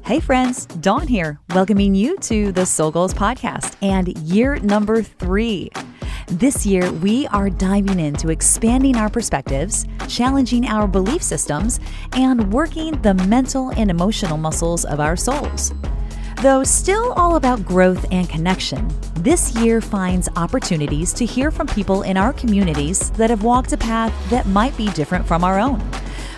Hey friends, Dawn here, welcoming you to the Soul Goals podcast and year number 3. This year, we are diving into expanding our perspectives, challenging our belief systems, and working the mental and emotional muscles of our souls. Though still all about growth and connection, this year finds opportunities to hear from people in our communities that have walked a path that might be different from our own,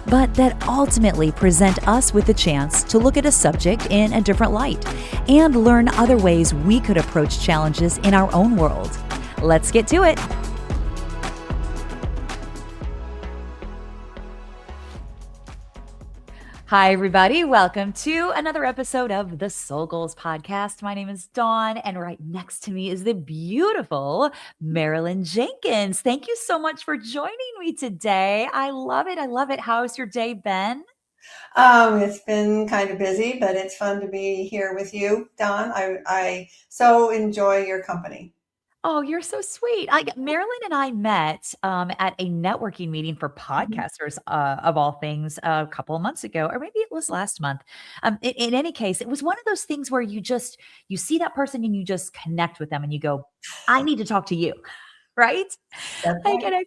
but that ultimately present us with the chance to look at a subject in a different light and learn other ways we could approach challenges in our own world. Let's get to it. Hi, everybody. Welcome to another episode of the Soul Goals podcast. My name is Dawn, and right next to me is the beautiful Marilyn Jenkins. Thank you so much for joining me today. I love it. I love it. How's your day been? It's been kind of busy, but it's fun to be here with you, Dawn. I so enjoy your company. Oh, you're so sweet. Marilyn and I met at a networking meeting for podcasters, of all things, a couple of months ago, or maybe it was last month. In any case, it was one of those things where you see that person and you just connect with them and you go, I need to talk to you. Right? That's Like, right. and I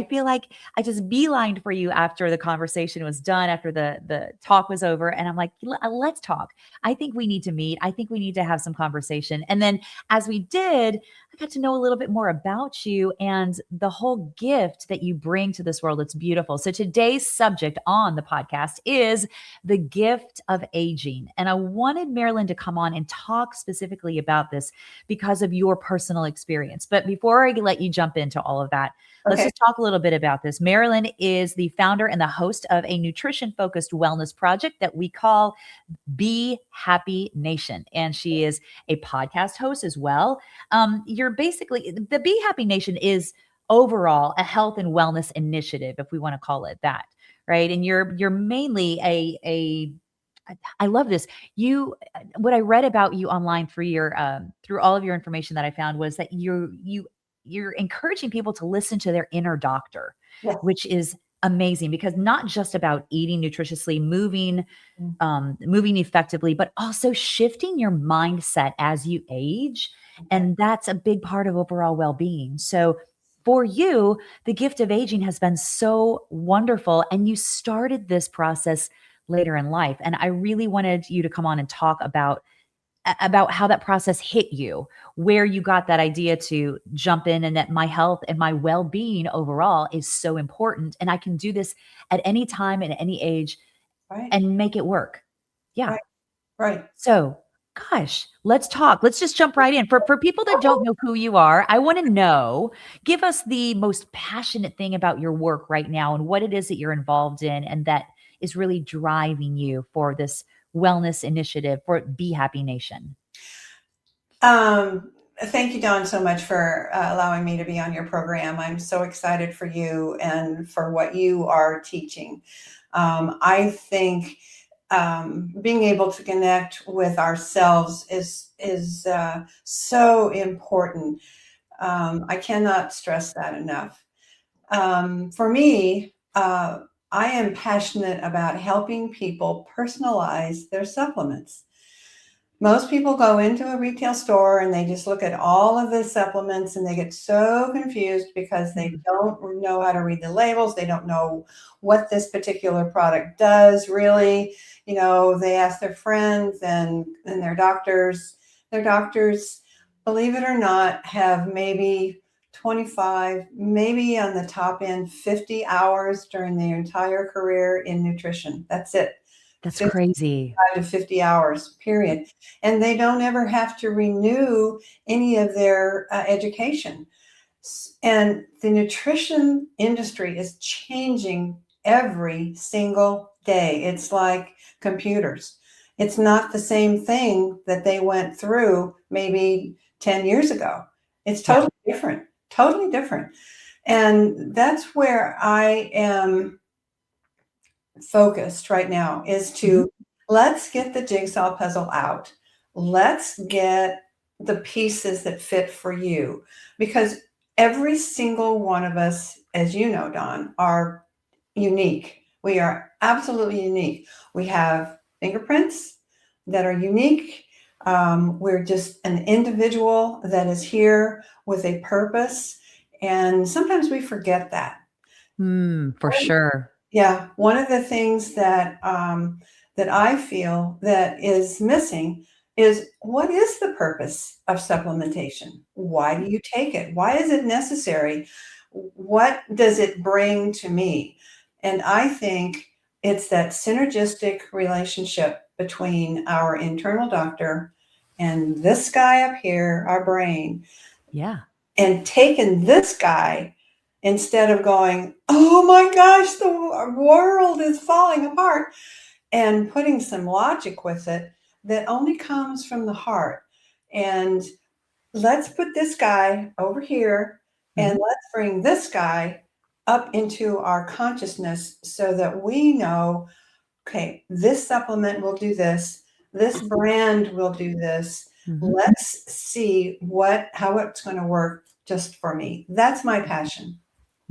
feel like I just beelined for you after the conversation was done, after the talk was over, and I'm like, Let's talk. I think we need to meet. I think we need to have some conversation." And then as we did, I got to know a little bit more about you and the whole gift that you bring to this world. It's beautiful. So today's subject on the podcast is the gift of aging. And I wanted Marilyn to come on and talk specifically about this because of your personal experience. But before I let you jump into all of that, let's Okay. just talk a little bit about this. Marilyn is the founder and the host of a nutrition-focused wellness project that we call Be Happy Nation. And she is a podcast host as well. You're basically, the Be Happy Nation is overall a health and wellness initiative, if we want to call it that, right? And you're mainly I love this. What I read about you online through all of your information that I found was that you're encouraging people to listen to their inner doctor, Yes. which is amazing because not just about eating nutritiously, moving effectively, but also shifting your mindset as you age. And that's a big part of overall well-being. So for you, the gift of aging has been so wonderful. And you started this process later in life. And I really wanted you to come on and talk about how that process hit you, where you got that idea to jump in, and that my health and my well-being overall is so important. And I can do this at any time and at any age Right. and make it work. Yeah. Right. Right. So, gosh, let's talk. Let's just jump right in. For people that don't know who you are, I want to know, give us the most passionate thing about your work right now and what it is that you're involved in and that is really driving you for this wellness initiative for Be Happy Nation. Thank you, Dawn, so much for allowing me to be on your program. I'm so excited for you and for what you are teaching. I think being able to connect with ourselves is so important. I cannot stress that enough. For me, I am passionate about helping people personalize their supplements. Most people go into a retail store and they just look at all of the supplements and they get so confused because they don't know how to read the labels. They don't know what this particular product does really. You know, they ask their friends and their doctors. Their doctors, believe it or not, have maybe 25, maybe on the top end, 50 hours during their entire career in nutrition. That's it. That's crazy. 5 to 50 hours, period. And they don't ever have to renew any of their education. And the nutrition industry is changing every single day. It's like computers. It's not the same thing that they went through maybe 10 years ago. It's Yeah. totally different, totally different. And that's where I am focused right now, is to let's get the jigsaw puzzle out. Let's get the pieces that fit for you, because every single one of us, as you know, Dawn, are unique. We are absolutely unique. We have fingerprints, that are unique. We're just an individual that is here with a purpose. And sometimes we forget that. For sure. Yeah, one of the things that I feel that is missing is, what is the purpose of supplementation? Why do you take it? Why is it necessary? What does it bring to me? And I think it's that synergistic relationship between our internal doctor and this guy up here, our brain, Yeah. and taking this guy, instead of going, oh my gosh, the world is falling apart, and putting some logic with it that only comes from the heart. And let's put this guy over here and Mhm. let's bring this guy up into our consciousness so that we know, okay, this supplement will do this, this brand will do this. Mhm. Let's see how it's going to work just for me. That's my passion.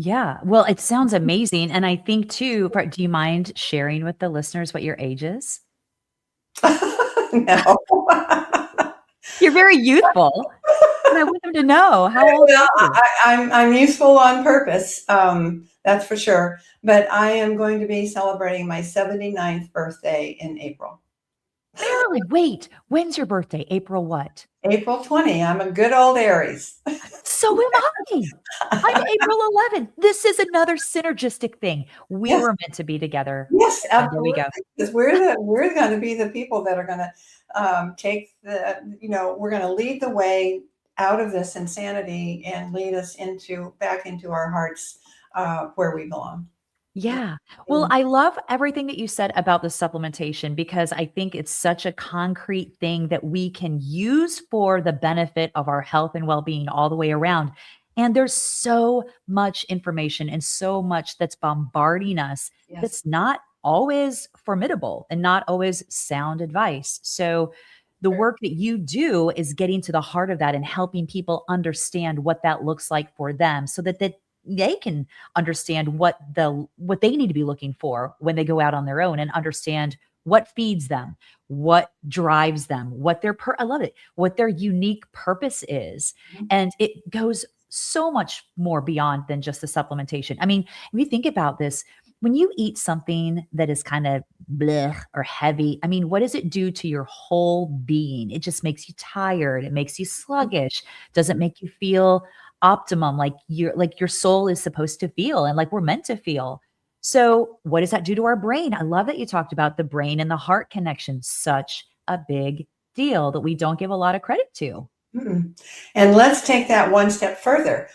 Yeah. Well, it sounds amazing. And I think too, do you mind sharing with the listeners what your age is? No. You're very youthful. And I want them to know. How old are Well, you? I'm useful on purpose, that's for sure. But I am going to be celebrating my 79th birthday in April. Marilyn, wait. When's your birthday? April what? April 20. I'm a good old Aries. So am I. I'm April 11th. This is another synergistic thing. We Yes, were meant to be together. yes, And there we absolutely. go. Because we're going to be the people that are going to take we're going to lead the way out of this insanity and lead us back into our hearts, where we belong. Yeah. Well, I love everything that you said about the supplementation because I think it's such a concrete thing that we can use for the benefit of our health and well being all the way around. And there's so much information and so much that's bombarding us Yes. that's not always formidable and not always sound advice. So, the work that you do is getting to the heart of that and helping people understand what that looks like for them so that they can understand what they need to be looking for when they go out on their own and understand what feeds them, what drives them, I love it, what their unique purpose is. Mhm. And it goes so much more beyond than just the supplementation. I mean, if you think about this, when you eat something that is kind of bleh or heavy, I mean, what does it do to your whole being? It just makes you tired. It makes you sluggish. Doesn't make you feel optimum like your soul is supposed to feel and like we're meant to feel. So, what does that do to our brain? I love that you talked about the brain and the heart connection. Such a big deal that we don't give a lot of credit to. Mm. And let's take that one step further.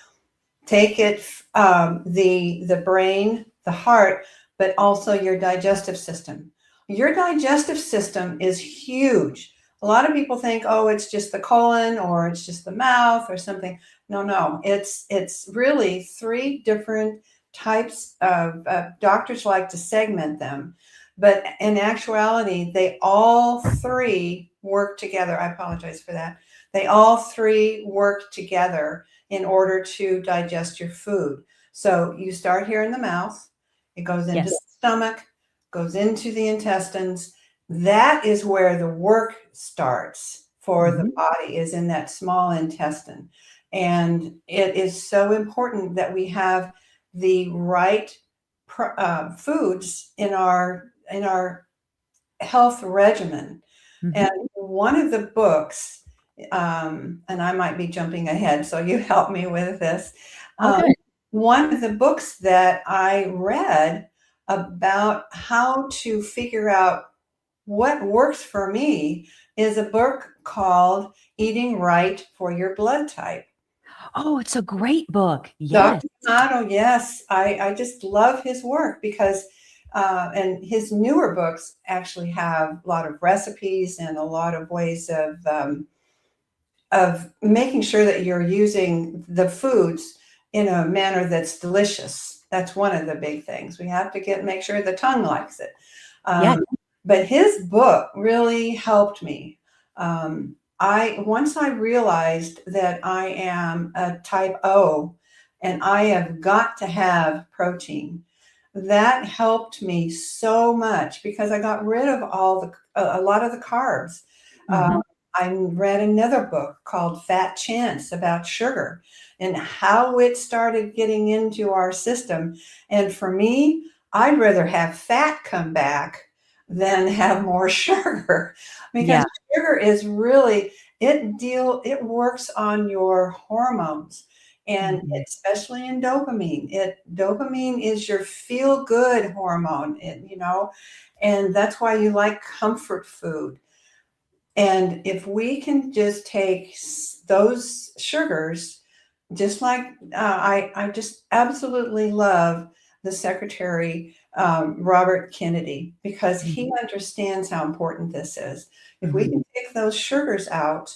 Take it, the brain, the heart, but also your digestive system. Your digestive system is huge. A lot of people think, oh, it's just the colon or it's just the mouth or something. No, it's really three different types of, doctors like to segment them, but in actuality, they all three work together. I apologize for that. They all three work together in order to digest your food. So you start here in the mouth, it goes into the Yes. stomach, goes into the intestines. That is where the work starts for the Mhm. body, is in that small intestine. And it is so important that we have the right foods in our health regimen. Mhm. And one of the books, and I might be jumping ahead, so you help me with this. Oh, Um, good. One of the books that I read about how to figure out what works for me is a book called Eating Right for Your Blood Type. Oh, it's a great book. Yes. Dr. Donato, yes, I just love his work because, and his newer books actually have a lot of recipes and a lot of ways of making sure that you're using the foods in a manner that's delicious. That's one of the big things. We have to make sure the tongue likes it. Yeah. But his book really helped me. Once I realized that I am a type O and I have got to have protein, that helped me so much because I got rid of a lot of the carbs. Hmm. I read another book called Fat Chance about sugar and how it started getting into our system. And for me, I'd rather have fat come back than have more sugar because Yeah. sugar is really it works on your hormones and Mhm. especially in dopamine. Dopamine is your feel good hormone, and that's why you like comfort food. And if we can just take those sugars, just like I just absolutely love the Secretary Robert Kennedy because he Mhm. understands how important this is. If we Mhm. can take those sugars out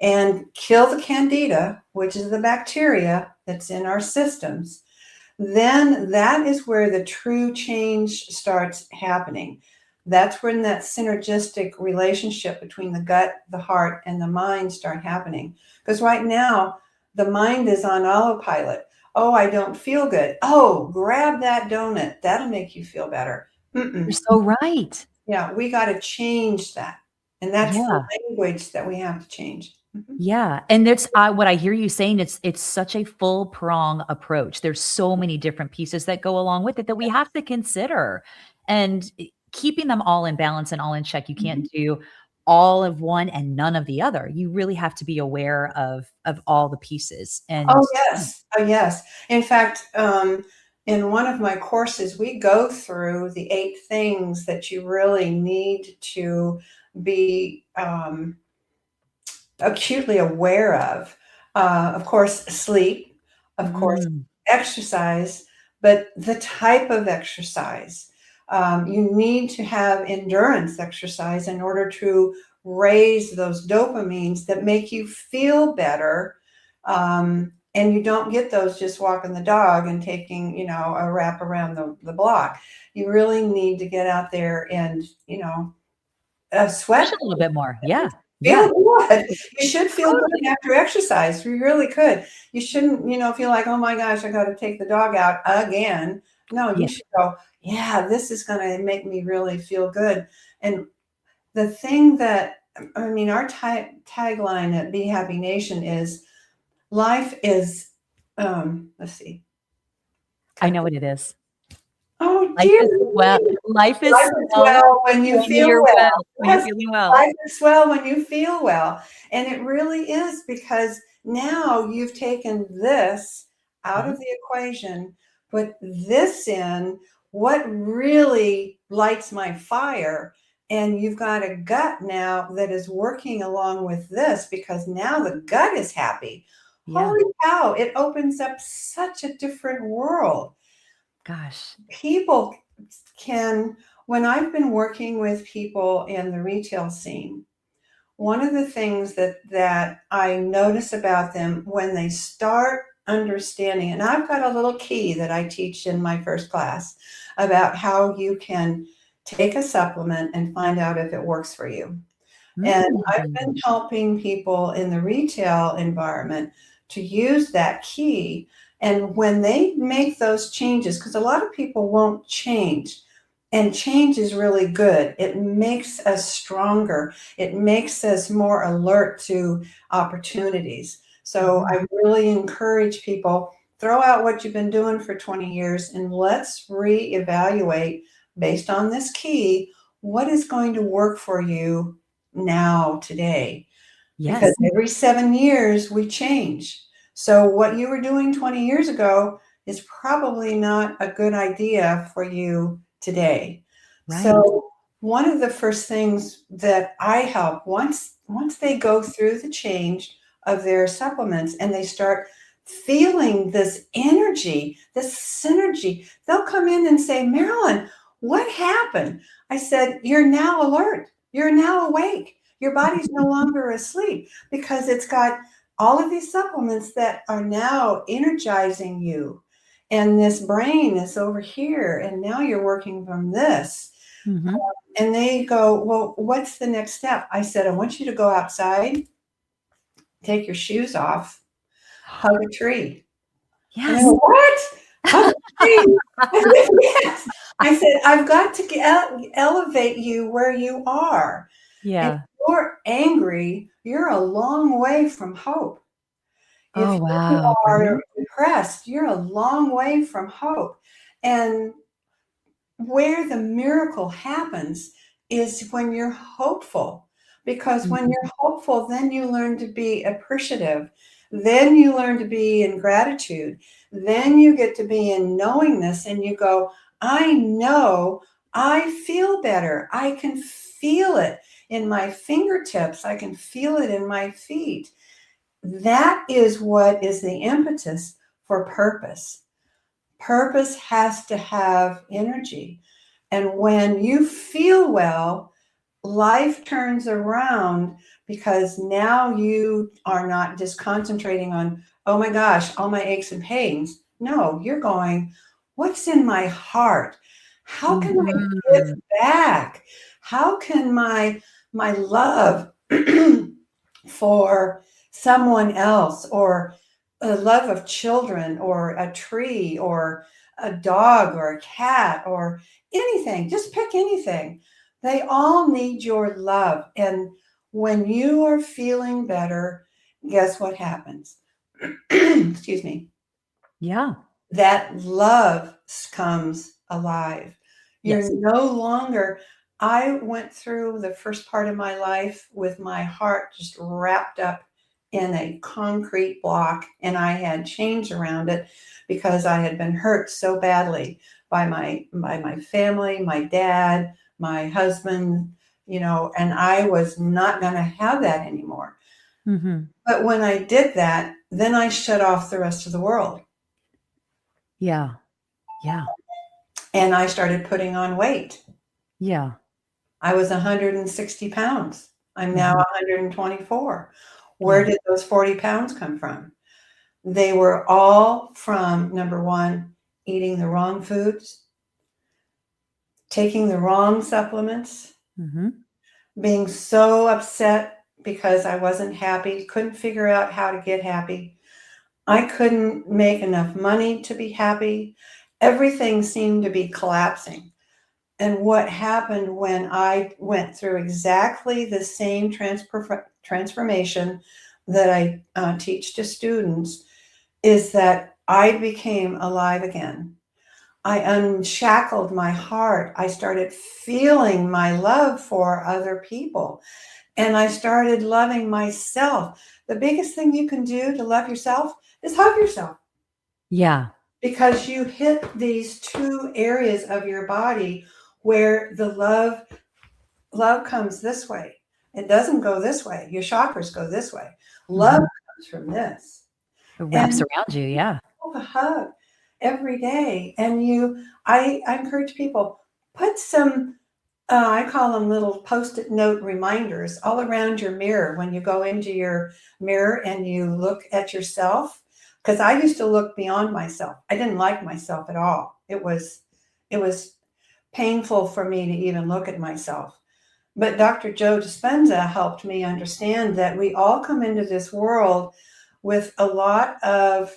and kill the candida, which is the bacteria that's in our systems, then that is where the true change starts happening. That's when that synergistic relationship between the gut, the heart, and the mind start happening. Because right now, the mind is on autopilot. Oh, I don't feel good. Oh, grab that donut. That'll make you feel better. You're Mm-mm. so right. Yeah, we got to change that. And that's the Yeah. language that we have to change. Mhm. Yeah, and it's what I hear you saying, it's such a full prong approach. There's so many different pieces that go along with it that we have to consider. And keeping them all in balance and all in check. You Mhm. can't do all of one and none of the other. You really have to be aware of all the pieces. And Oh, yes. Oh, yes. In fact, in one of my courses, we go through the 8 things that you really need to be acutely aware of. Of course, sleep, of course, mm, exercise, but the type of exercise. You need to have endurance exercise in order to raise those dopamines that make you feel better. And you don't get those just walking the dog and taking, a wrap around the block. You really need to get out there and, push sweat. a little bit more. Yeah. Yeah. Feel good. You should feel good Totally. after exercise. You really could. You shouldn't, feel like, oh my gosh, I got to take the dog out again. No, you Yeah. should go, yeah, this is going to make me really feel good. And the thing that, I mean, our tagline at Be Happy Nation is life is, let's see, I cut know this. what it is. Oh, Life dear is well. me. Life is Life is well well when you when feel you're well. well, when you're Yes, feeling well. life is well when you feel well. And it really is because now you've taken this out Mhm. of the equation, put this in, what really lights my fire. And you've got a gut now that is working along with this because now the gut is happy. Yeah. Holy cow, it opens up such a different world. Gosh. People can, when I've been working with people in the retail scene, one of the things that I notice about them when they start understanding, and I've got a little key that I teach in my first class about how you can take a supplement and find out if it works for you. And I've Mm. been helping people in the retail environment to use that key. And when they make those changes, because a lot of people won't change, and change is really good. It makes us stronger. It makes us more alert to opportunities. So Mhm. I really encourage people, throw out what you've been doing for 20 years and let's reevaluate based on this key, what is going to work for you now, today, because Yes. every 7 years we change. So what you were doing 20 years ago is probably not a good idea for you today. Right. So one of the first things that I help once they go through the change of their supplements and they start feeling this energy, this synergy, they'll come in and say, Marilyn, what happened? I said, you're now alert. You're now awake. Your body's no longer asleep because it's got all of these supplements that are now energizing you. And this brain is over here, and now you're working from this. Mhm. And they go, well, what's the next step? I said, I want you to go outside, take your shoes off, hug a tree. And they Yes. go, what? Okay. Yes. I said, I've got to elevate you where you are. And if Yeah. you're angry, you're a long way from hope. If Oh, you wow. are Really? depressed, you're a long way from hope. And where the miracle happens is when you're hopeful. Because when Mhm. you're hopeful, then you learn to be appreciative. Then you learn to be in gratitude. Then you get to be in knowingness and you go, I know I feel better. I can feel it in my fingertips. I can feel it in my feet. That is what is the impetus for purpose. Purpose has to have energy. And when you feel well, life turns around because now you are not just concentrating on, oh my gosh, all my aches and pains. No, you're going, what's in my heart? How can I give Mhm. back? How can my love for someone else or a love of children or a tree or a dog or a cat or anything, just pick anything. They all need your love. And when you are feeling better, guess what happens? Excuse me. Yeah. That love comes alive. You're Yes. no longer, I went through the first part of my life with my heart just wrapped up in a concrete block, and I had chains around it because I had been hurt so badly by my family, my dad, my husband, and I was not going to have that anymore. Mhm. But when I did that, then I shut off the rest of the world Yeah. Yeah. and I started putting on weight. Yeah. I was 160 pounds. I'm now Mhm. 124. Where Yeah. did those 40 pounds come from? They were all from number one, eating the wrong foods, taking the wrong supplements, Mhm. being so upset because I wasn't happy, couldn't figure out how to get happy. I couldn't make enough money to be happy. Everything seemed to be collapsing. And what happened when I went through exactly the same transformation that I teach to students is that I became alive again. I unshackled my heart. I started feeling my love for other people and I started loving myself. The biggest thing you can do to love yourself is hug yourself Yeah. because you hit these two areas of your body where the love comes this way. It doesn't go this way. Your chakras go this way. Love Mhm. comes from this. It wraps And around you, yeah. a hug every day. And I encourage people, put some, I call them little post-it note reminders all around your mirror when you go into your mirror and you look at yourself. Because I used to look beyond myself. I didn't like myself at all. It was painful for me to even look at myself. But Dr. Joe Dispenza helped me understand that we all come into this world with a lot of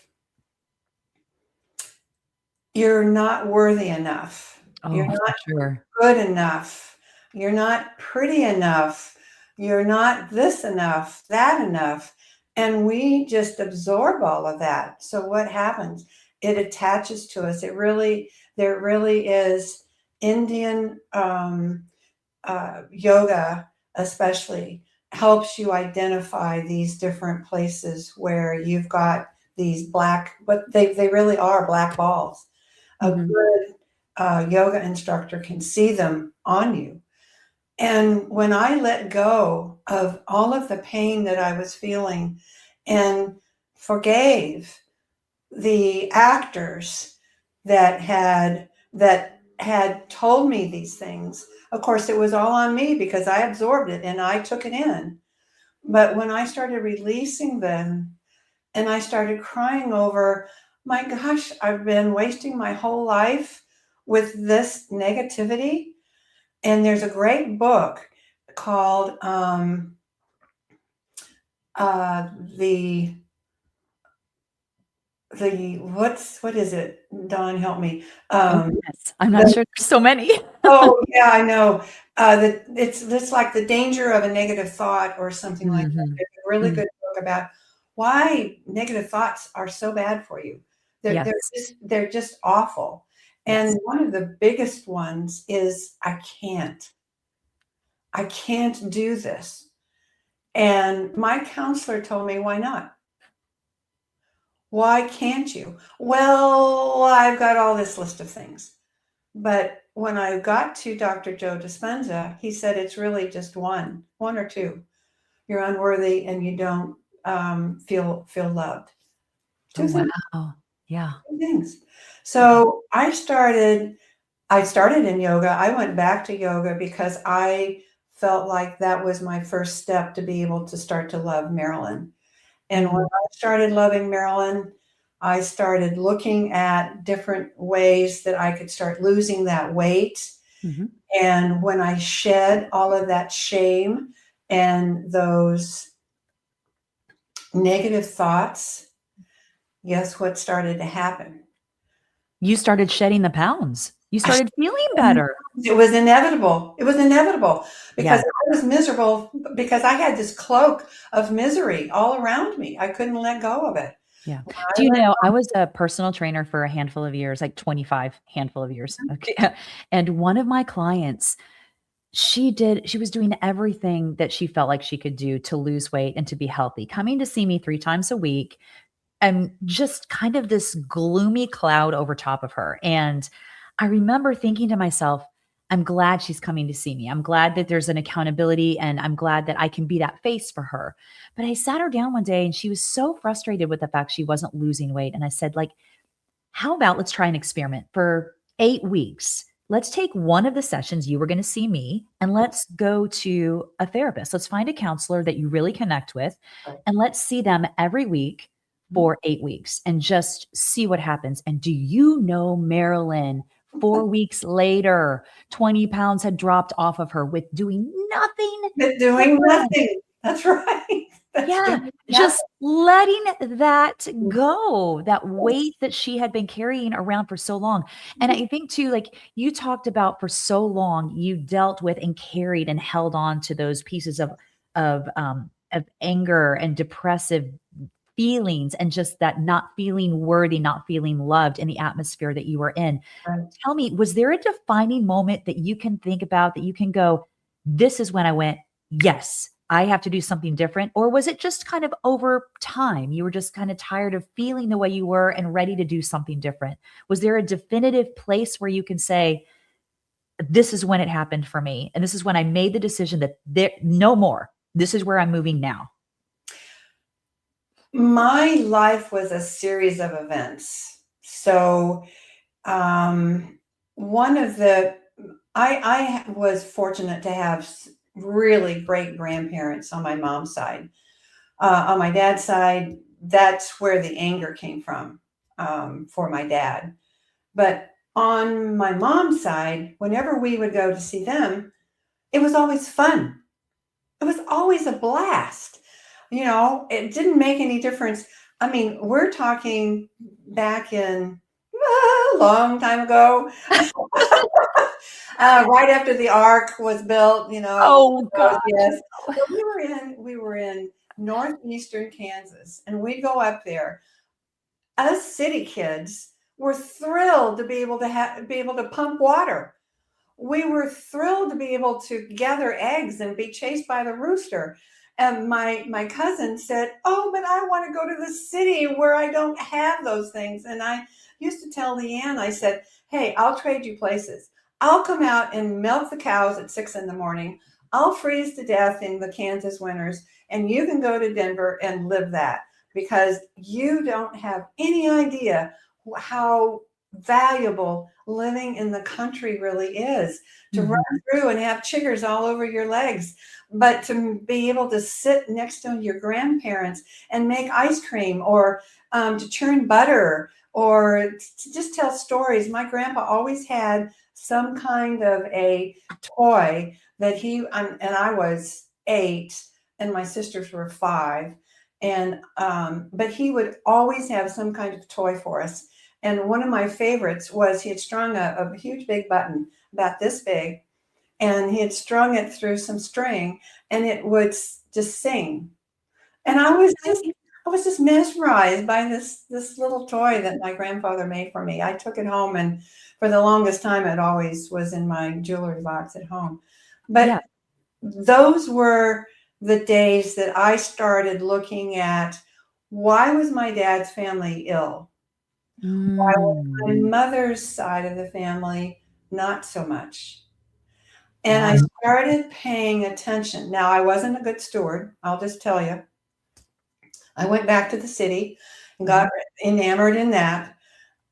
you're not worthy enough. You're Oh, for not sure. good enough. You're not pretty enough. You're not this enough, that enough. And we just absorb all of that. So what happens? It attaches to us. There really is Indian yoga, especially, helps you identify these different places where you've got these black, but they really are black balls. A Mhm. good yoga instructor can see them on you. And when I let go of all of the pain that I was feeling and forgave the actors that had told me these things, of course, it was all on me because I absorbed it and I took it in. But when I started releasing them and I started crying over, my gosh, I've been wasting my whole life with this negativity. And there's a great book called uh, the what is it? Dawn, help me. Oh, goodness. I'm not The sure. There's so many. Oh, yeah, I know. It's like the danger of a negative thought or something like that. Mhm. There's a really Mm. good book about why negative thoughts are so bad for you. Yes. They're just awful. Yes. And one of the biggest ones is I can't. I can't do this. And my counselor told me, why not? Why can't you? Well, I've got all this list of things. But when I got to Dr. Joe Dispenza, he said it's really just one or two. You're unworthy and you don't feel loved. Oh, Two things. wow. Yeah. Two things. Yeah. So I started in yoga. I went back to yoga because I felt like that was my first step to be able to start to love Marilyn. And when Mm. I started loving Marilyn, I started looking at different ways that I could start losing that weight. Mhm. And when I shed all of that shame and those negative thoughts, guess what started to happen? You started shedding the pounds. You I started feeling better. It was inevitable. It was inevitable because Yeah. I was miserable because I had this cloak of misery all around me. I couldn't let go of it. Yeah. I Do you let know, I was a personal trainer for a handful of years, like 25 handful of years. Okay. And one of my clients, she was doing everything that she felt like she could do to lose weight and to be healthy, coming to see me 3 times a week, and just kind of this gloomy cloud over top of her. And I remember thinking to myself, I'm glad she's coming to see me. I'm glad that there's an accountability and I'm glad that I can be that face for her. But I sat her down one day and she was so frustrated with the fact she wasn't losing weight. And I said, like, how about let's try an experiment for 8 weeks? Let's take one of the sessions you were going to see me and let's go to a therapist. Let's find a counselor that you really connect with and let's see them every week for 8 weeks and just see what happens. And do you know, Marilyn, 4 weeks later, 20 pounds had dropped off of her with doing nothing doing different. nothing. That's right. That's Yeah, doing nothing. just letting that go, that weight that she had been carrying around for so long. And I think too, like you talked about for so long, you dealt with and carried and held on to those pieces of anger and depressive feelings and just that not feeling worthy, not feeling loved in the atmosphere that you were in. Right. Tell me, was there a defining moment that you can think about that you can go, this is when I went, yes, I have to do something different? Or was it just kind of over time? You were just kind of tired of feeling the way you were and ready to do something different. Was there a definitive place where you can say, this is when it happened for me? And this is when I made the decision that there, no more. This is where I'm moving now. My life was a series of events. So, um, one of the I was fortunate to have really great grandparents on my mom's side. On my dad's side, that's where the anger came from, for my dad. But on my mom's side, whenever we would go to see them, it was always fun. It was always a blast. It didn't make any difference. I mean, we're talking back in a long time ago, right after the ark was built, Oh gosh. yes. But we were in northeastern Kansas, and we'd go up there. Us city kids were thrilled to be able to pump water. We were thrilled to be able to gather eggs and be chased by the rooster. And my cousin said, "Oh, but I want to go to the city where I don't have those things." And I used to tell Leanne, I said, "Hey, I'll trade you places. I'll come out and milk the cows at 6 in the morning. I'll freeze to death in the Kansas winters, and you can go to Denver and live that because you don't have any idea how valuable living in the country really is, to run Mhm. through and have chiggers all over your legs, but to be able to sit next to your grandparents and make ice cream, or to churn butter, or to just tell stories. My grandpa always had some kind of a toy that and I was 8 and my sisters were 5, And but he would always have some kind of toy for us. And one of my favorites was he had strung a huge big button about this big, and he had strung it through some string, and it would just sing. And I was just mesmerized by this little toy that my grandfather made for me. I took it home, and for the longest time, it always was in my jewelry box at home. Yeah. But those were the days that I started looking at, why was my dad's family ill? Why was my Mm. mother's side of the family not so much? And I Wow. started paying attention. Now, I wasn't a good steward, I'll just tell you. I went back to the city and Mhm. got enamored in that.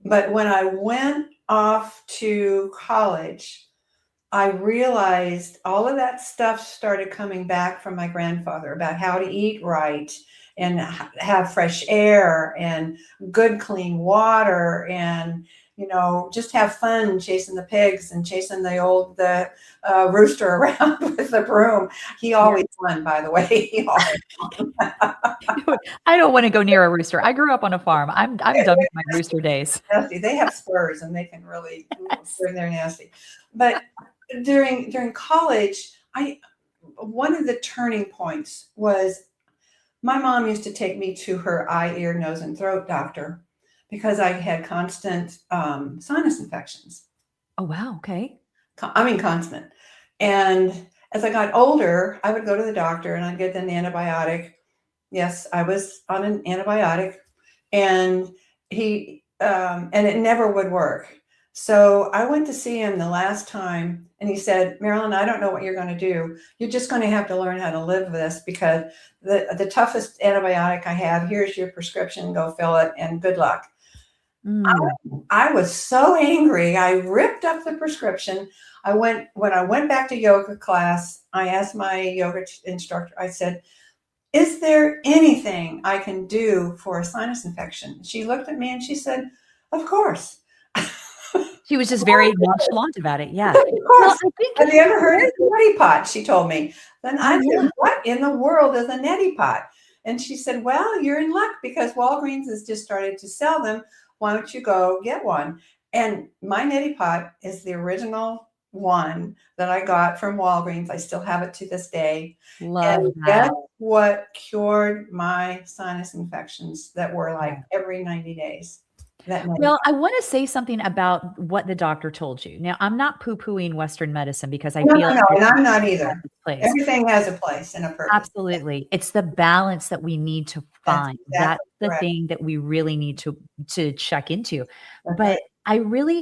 But when I went off to college, I realized all of that stuff started coming back from my grandfather about how to eat right and have fresh air and good clean water, and just have fun chasing the pigs and chasing the rooster around with the broom. He Yeah. always won, by the way. He always won. I don't want to go near a rooster. I grew up on a farm. I'm done with my rooster days. Nasty. They have spurs and they can really, Yes. they're nasty. But during college, I one of the turning points was my mom used to take me to her eye, ear, nose, and throat doctor because I had constant sinus infections. Oh, wow. Okay. I mean, constant. And as I got older, I would go to the doctor and I'd get an antibiotic. Yes, I was on an antibiotic, and and it never would work. So I went to see him the last time, and he said, Marilyn, I don't know what you're going to do. You're just going to have to learn how to live with this, because the toughest antibiotic I have, here's your prescription, go fill it, and good luck. Mm. I was so angry. I ripped up the prescription. When I went back to yoga class, I asked my yoga instructor, I said, is there anything I can do for a sinus infection? She looked at me and she said, of course. She was just very nonchalant about it. Yeah. Of Well, course. I think Have you ever heard where of the neti pot? She told me. Then oh, I yeah. said, what in the world is a neti pot? And she said, well, you're in luck because Walgreens has just started to sell them. Why don't you go get one? And my neti pot is the original one that I got from Walgreens. I still have it to this day. Love And guess that. what cured my sinus infections that were like Yeah. every 90 days? That neti Well, pot. I want to say something about what the doctor told you. Now, I'm not poo-pooing Western medicine because I No, feel no, like no, and everything I'm not has either. its place. Everything has a place and a purpose. Absolutely. It's the balance that we need to That's find. That's exactly the correct. thing that we really need to check into. That's But right.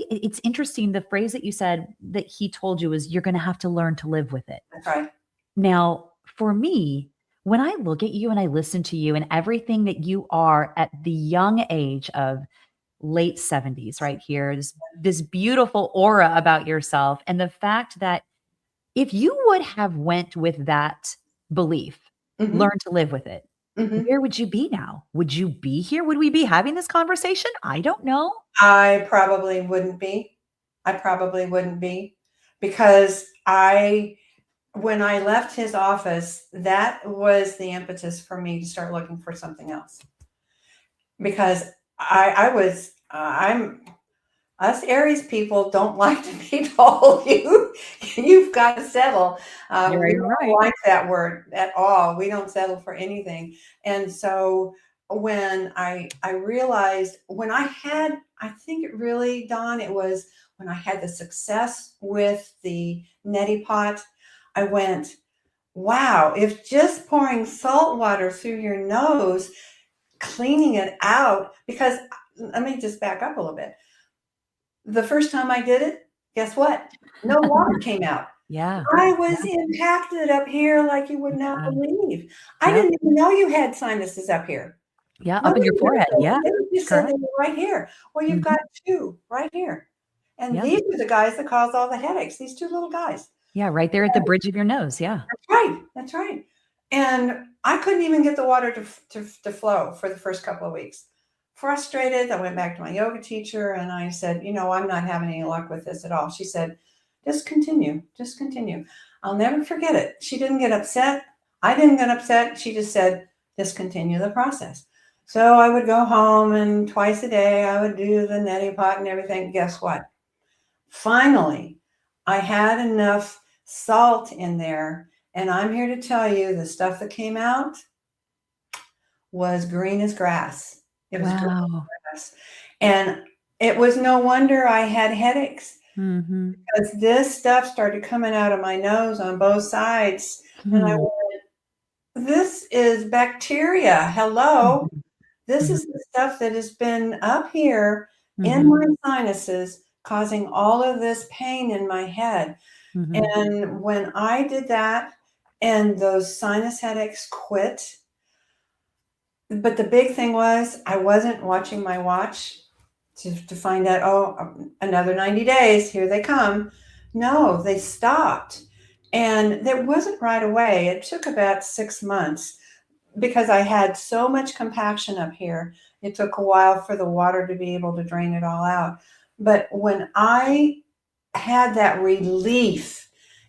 it's interesting, the phrase that you said that he told you is you're gonna have to learn to live with it. That's right. Now, for me, when I look at you and I listen to you and everything that you are at the young age of late 70s right here, this beautiful aura about yourself, and the fact that if you would have went with that belief, Mhm, learn to live with it, mhm. where would you be now? Would you be here? Would we be having this conversation? I don't know. I probably wouldn't be. I probably wouldn't be, because when I left his office, that was the impetus for me to start looking for something else. Because I was, I'm us Aries people don't like to be told you've got to settle. We You're don't right. like that word at all. We don't settle for anything. And so when I realized, when I think it really, Dawn, it was when I had the success with the neti pot, I went, wow, if just pouring salt water through your nose, cleaning it out, because let me just back up a little bit. The first time I did it, guess what? No water came out. Yeah. I was Yeah. impacted up here like you would not Yeah. believe. I Yep. didn't even know you had sinuses up here. Yeah. Up in Nobody your ever forehead. told Yeah. me. They just said they Correct. were right here. Well, you've Mhm. got two right here. And Yeah. these are the guys that cause all the headaches, these two little guys. Yeah. Right there at the bridge of your nose. Yeah. That's right. That's right. And I couldn't even get the water to flow for the first couple of weeks. Frustrated, I went back to my yoga teacher and I said, I'm not having any luck with this at all. She said, just continue, just continue. I'll never forget it. She didn't get upset. I didn't get upset. She just said, discontinue the process. So I would go home and twice a day I would do the neti pot and everything. Guess what? Finally, I had enough salt in there, and I'm here to tell you the stuff that came out was green as grass. It was green as Wow. grass. And it was no wonder I had headaches Mm-hmm. because this stuff started coming out of my nose on both sides. And I Hmm. went, this is bacteria. Hello. This Hmm. is the stuff that has been up here in Hmm. my sinuses, causing all of this pain in my head. Hmm. And when I did that and those sinus headaches quit, but the big thing was I wasn't watching my watch to find out, oh, another 90 days, here they come. No, they stopped. And it wasn't right away. It took about 6 months because I had so much compaction up here. It took a while for the water to be able to drain it all out. But when I had that relief,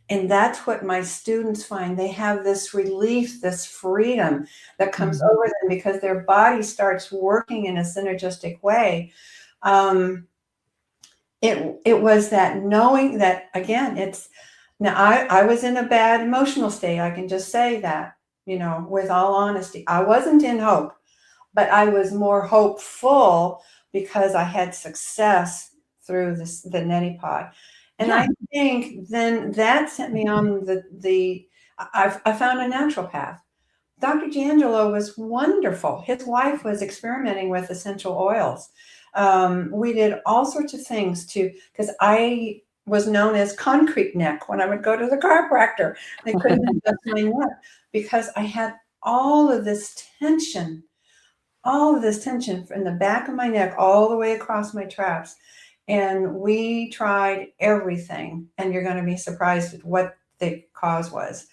and that's what my students find, they have this relief, this freedom that comes Hmm. over them because their body starts working in a synergistic way. Um, it was that knowing that, again, it's now I was in a bad emotional state. I can just say that, with all honesty. I wasn't in hope, but I was more hopeful because I had success through the neti pot. And Yeah. I think then that sent me on I found a naturopath. Dr. D'Angelo was wonderful. His wife was experimenting with essential oils. We did all sorts of things because I was known as concrete neck when I would go to the chiropractor. They couldn't adjust my neck because I had all of this tension, from the back of my neck all the way across my traps. And we tried everything, and you're going to be surprised at what the cause was.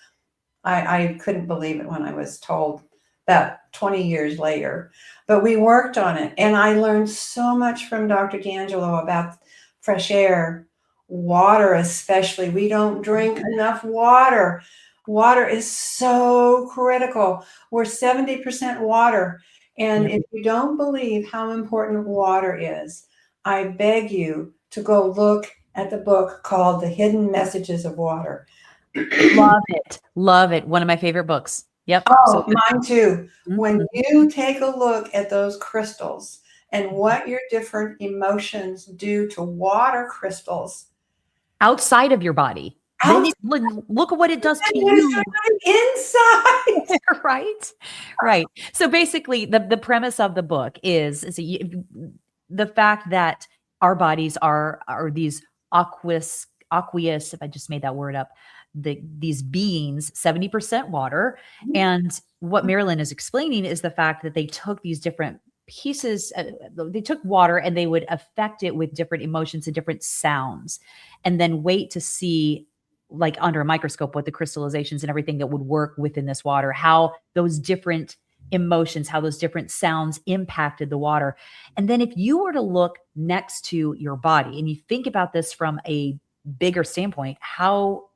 I couldn't believe it when I was told about 20 years later. But we worked on it, and I learned so much from Dr. D'Angelo about fresh air, water, especially. We don't drink enough water. Water is so critical. We're 70% water. And Yep. if you don't believe how important water is, I beg you to go look at the book called The Hidden Messages of Water. Love it. Love it. One of my favorite books. Yep. So Oh, good. mine too. When Mhm. you take a look at those crystals and what your different emotions do to water crystals Outside of your body, then outside, look at what it does to you you. should inside. Right? Right. So basically the premise of the book is the fact that our bodies are these aqueous, if I just made that word up, these beings, 70% water. And what Marilyn is explaining is the fact that they took these different pieces, they took water and they would affect it with different emotions and different sounds, and then wait to see, like under a microscope, what the crystallizations and everything that would work within this water, how those different emotions, how those different sounds impacted the water. And then if you were to look next to your body and you think about this from a bigger standpoint, how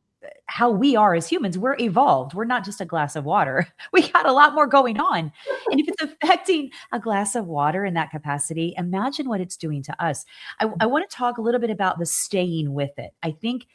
we are as humans, we're evolved. We're not just a glass of water. We got a lot more going on. And if it's affecting a glass of water in that capacity, imagine what it's doing to us. I want to talk a little bit about the staying with it. I think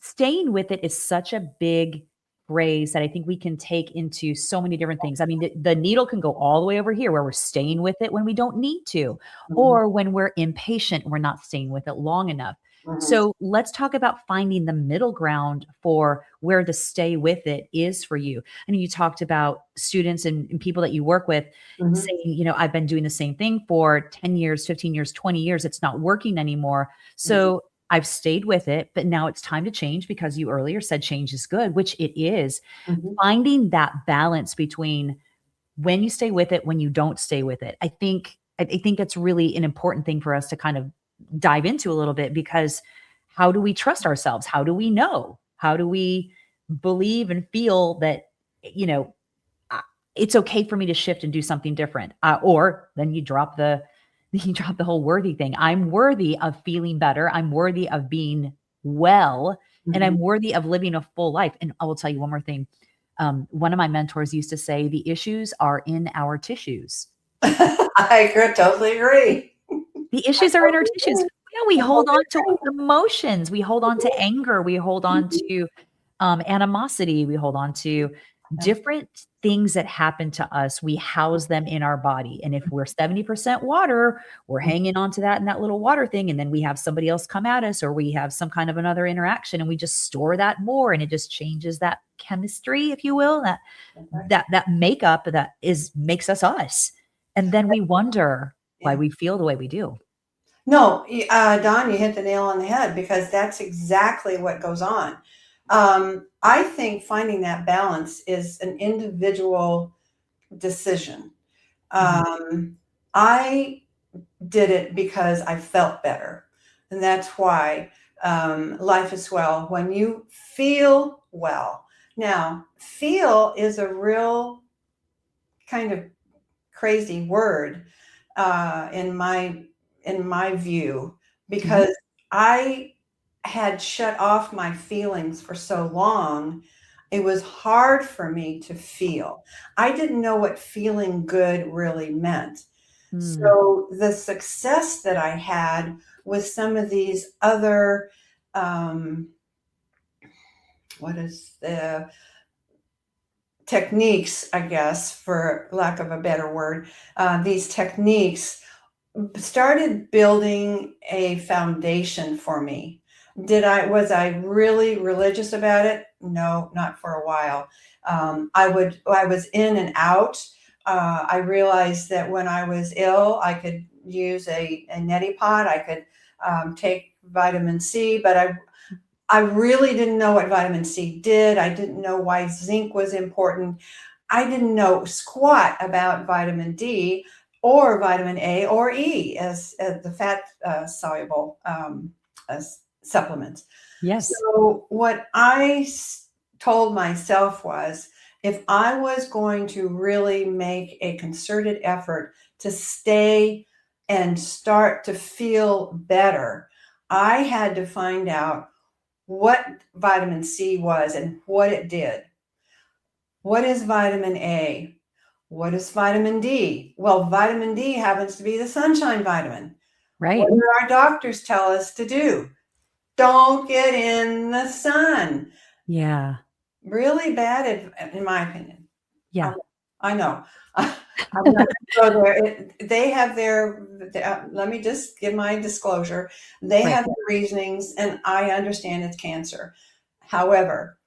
staying with it is such a big phrase that I think we can take into so many different things. I mean, the needle can go all the way over here where we're staying with it when we don't need to, Mhm, or when we're impatient, we're not staying with it long enough. mhm, So let's talk about finding the middle ground for where the stay with it is for you. I know you talked about students and people that you work with mhm, saying, I've been doing the same thing for 10 years, 15 years, 20 years. It's not working anymore. mhm, So I've stayed with it, but now it's time to change because you earlier said change is good, which it is. mhm, Finding that balance between when you stay with it, when you don't stay with it. I think that's really an important thing for us to kind of dive into a little bit, because how do we trust ourselves? How do we know? How do we believe and feel that, you know, uh, it's okay for me to shift and do something different? Or then you drop the you drop the whole worthy thing. I'm worthy of feeling better. I'm worthy of being well, and mhm, I'm worthy of living a full life. And I will tell you one more thing. One of my mentors used to say, the issues are in our tissues. Totally agree. The issues are in our tissues. We hold on to emotions. We hold on to anger. We hold on to animosity. We hold on to different things that happen to us. We house them in our body. And if we're 70% water, we're hanging on to that in that little water thing. And then we have somebody else come at us, or we have some kind of another interaction, and we just store that more. And it just changes that chemistry, if you will, that makeup that makes us. And then we wonder why we feel the way we do. No, Don, you hit the nail on the head, because that's exactly what goes on. I think finding that balance is an individual decision. I did it because I felt better. And that's why life is well when you feel well. Now, feel is a real kind of crazy word in my view, because I had shut off my feelings for so long. It was hard for me to feel. I didn't know what feeling good really meant. So the success that I had with some of these other, what is the techniques, I guess, for lack of a better word, these techniques started building a foundation for me. Was I really religious about it? No, not for a while. I was in and out. I realized that when I was ill, I could use a neti pot. I could take vitamin C, but I really didn't know what vitamin C did. I didn't know why zinc was important. I didn't know squat about vitamin D or vitamin A or E as the fat soluble supplements. Yes. So what I told myself was, if I was going to really make a concerted effort to stay and start to feel better, I had to find out what vitamin C was and what it did. What is vitamin A? What is vitamin D? Well, vitamin D happens to be the sunshine vitamin. Right. What do our doctors tell us to do? Don't get in the sun. Yeah. Really bad, in my opinion. Yeah. I know. I'm not going to go there. They have let me just give my disclosure. They have their reasonings, and I understand it's cancer. However,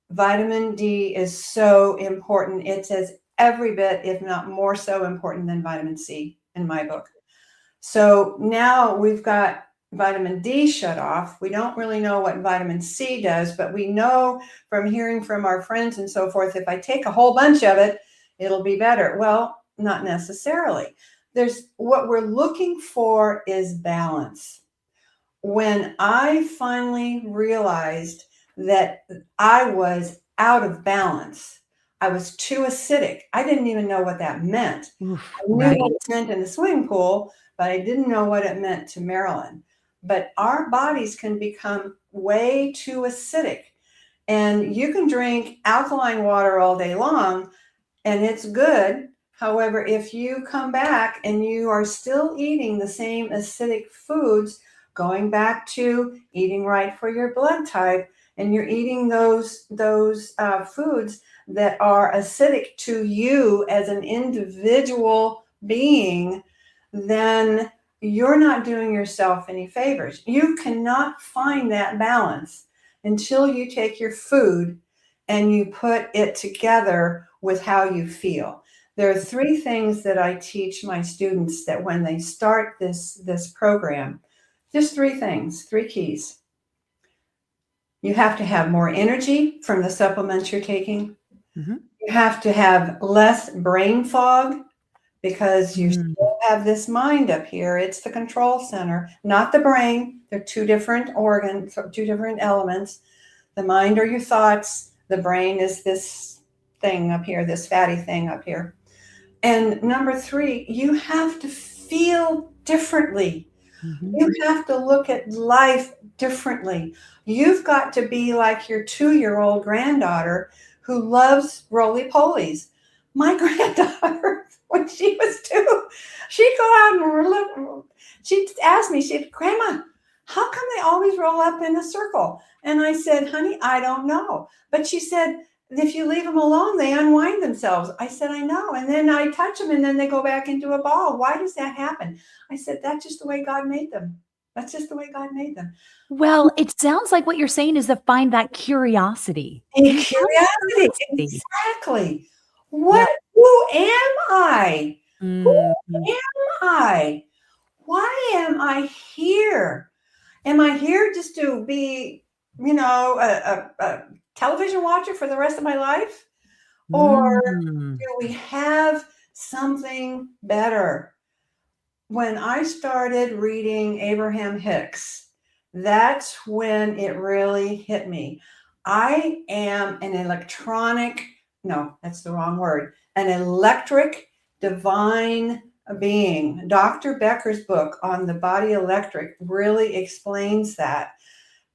vitamin D is so important. It's as every bit, if not more so important than vitamin C in my book. So now we've got vitamin D shut off. We don't really know what vitamin C does, but we know from hearing from our friends and so forth, if I take a whole bunch of it, it'll be better. Well, not necessarily. What we're looking for is balance. When I finally realized that I was out of balance, I was too acidic. I didn't even know what that meant. I knew what it meant in the swimming pool, but I didn't know what it meant to Marilyn. But our bodies can become way too acidic. And you can drink alkaline water all day long, and it's good. However, if you come back and you are still eating the same acidic foods, going back to eating right for your blood type, and you're eating those foods that are acidic to you as an individual being, then you're not doing yourself any favors. You cannot find that balance until you take your food and you put it together with how you feel. There are three things that I teach my students that when they start this program, just three things, three keys. You have to have more energy from the supplements you're taking. You have to have less brain fog, because you still have this mind up here. It's the control center, not the brain. They're two different organs, two different elements. The mind are your thoughts. The brain is this thing up here, this fatty thing up here. And number three, you have to feel differently. You have to look at life differently. You've got to be like your 2-year-old granddaughter who loves roly-polies. My granddaughter, when she was 2, she'd go out and she'd ask me, she'd, Grandma, how come they always roll up in a circle? And I said, honey, I don't know. But she said, if you leave them alone, they unwind themselves. I said, I know. And then I touch them and then they go back into a ball. Why does that happen? I said, that's just the way God made them. That's just the way God made them. Well, it sounds like what you're saying is to find that curiosity. Curiosity, exactly. Who am I? Who am I? Why am I here? Am I here just to be, a television watcher for the rest of my life? Or do we have something better? When I started reading Abraham Hicks, that's when it really hit me. I am an electric divine being. Dr. Becker's book on the body electric really explains that,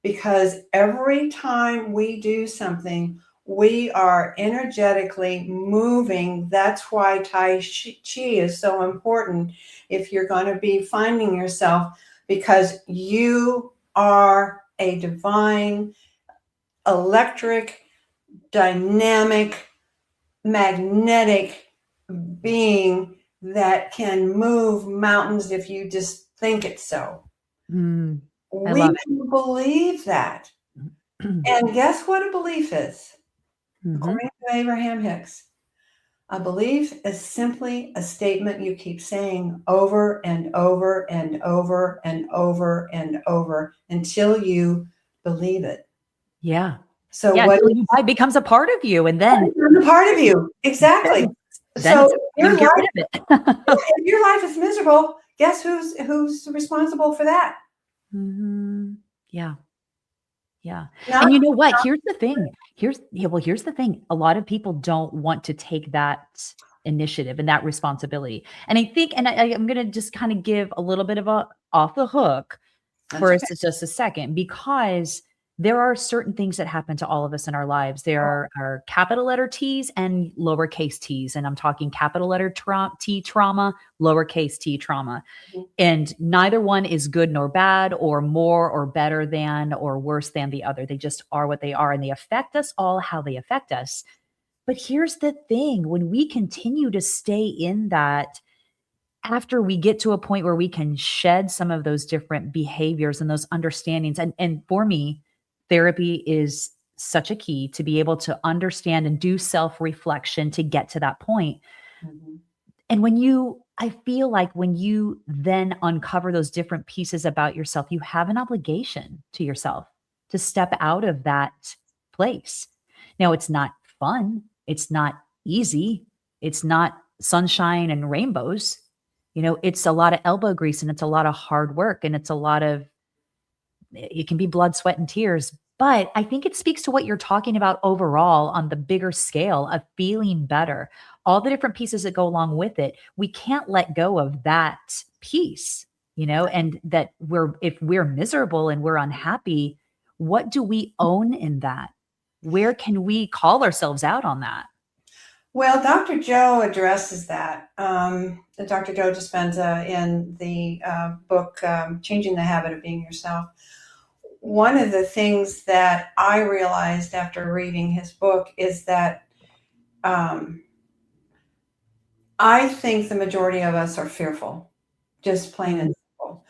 because every time we do something, we are energetically moving. That's why Tai Chi is so important if you're going to be finding yourself, because you are a divine, electric, dynamic, magnetic being that can move mountains if you just think it so. We can believe that. And guess what a belief is? According to Abraham Hicks, a belief is simply a statement you keep saying over and over and over and over and over until you believe it. Yeah. So it becomes a part of you, and then a part of you. Exactly. Then so your life, rid of it. If your life is miserable, guess who's responsible for that? Yeah. Yeah. And you know what? Here's the thing. Here's the thing. A lot of people don't want to take that initiative and that responsibility. And I think, and I'm going to just kind of give a little bit of a off the hook for just a second, because there are certain things that happen to all of us in our lives. There are capital letter T's and lowercase t's. And I'm talking capital letter T trauma, lowercase t trauma. And neither one is good nor bad or more or better than or worse than the other. They just are what they are, and they affect us all how they affect us. But here's the thing. When we continue to stay in that, after we get to a point where we can shed some of those different behaviors and those understandings, and for me, therapy is such a key to be able to understand and do self-reflection to get to that point. And I feel like when you then uncover those different pieces about yourself, you have an obligation to yourself to step out of that place. Now, it's not fun. It's not easy. It's not sunshine and rainbows. It's a lot of elbow grease, and it's a lot of hard work, and it can be blood, sweat, and tears. But I think it speaks to what you're talking about overall on the bigger scale of feeling better, all the different pieces that go along with it. We can't let go of that piece, and that if we're miserable and we're unhappy, what do we own in that? Where can we call ourselves out on that? Well, Dr. Joe addresses that. Dr. Joe Dispenza in the book, Changing the Habit of Being Yourself. One of the things that I realized after reading his book is that I think the majority of us are fearful, just plain and simple.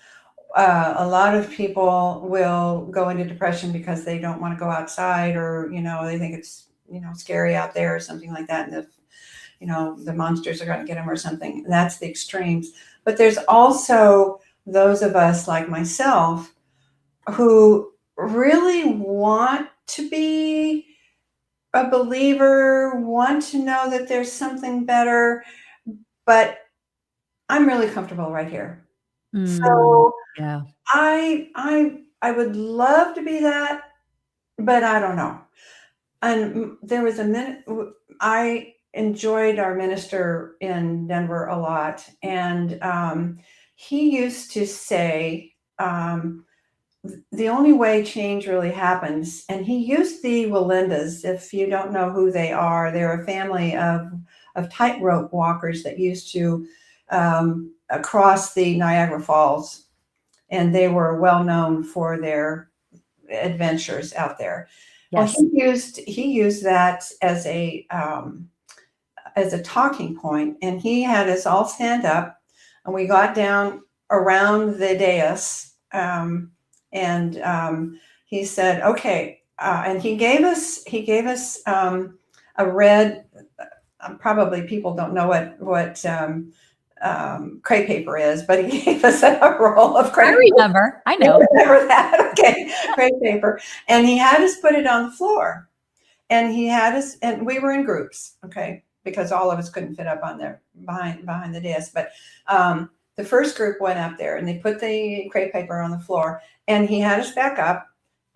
A lot of people will go into depression because they don't want to go outside, or, they think it's, scary out there or something like that. And the monsters are going to get them or something. That's the extremes. But there's also those of us like myself who really want to be a believer, want to know that there's something better, but I'm really comfortable right here. So yeah, I would love to be that, but I don't know. And there was a minute, I enjoyed our minister in Denver a lot. And he used to say, the only way change really happens, and he used the Walindas. If you don't know who they are, they're a family of tightrope walkers that used to cross the Niagara Falls, and they were well known for their adventures out there. Well, Yes. he used that as a talking point, and he had us all stand up, and we got down around the dais, and he said, "Okay," and he gave us a red. Probably people don't know what crepe paper is, but he gave us a roll of crepe I paper. remember. I know. You remember that? Okay, crepe paper, and he had us put it on the floor, and he had us, and we were in groups, okay, because all of us couldn't fit up on there behind the desk. But the first group went up there, and they put the crepe paper on the floor, and he had us back up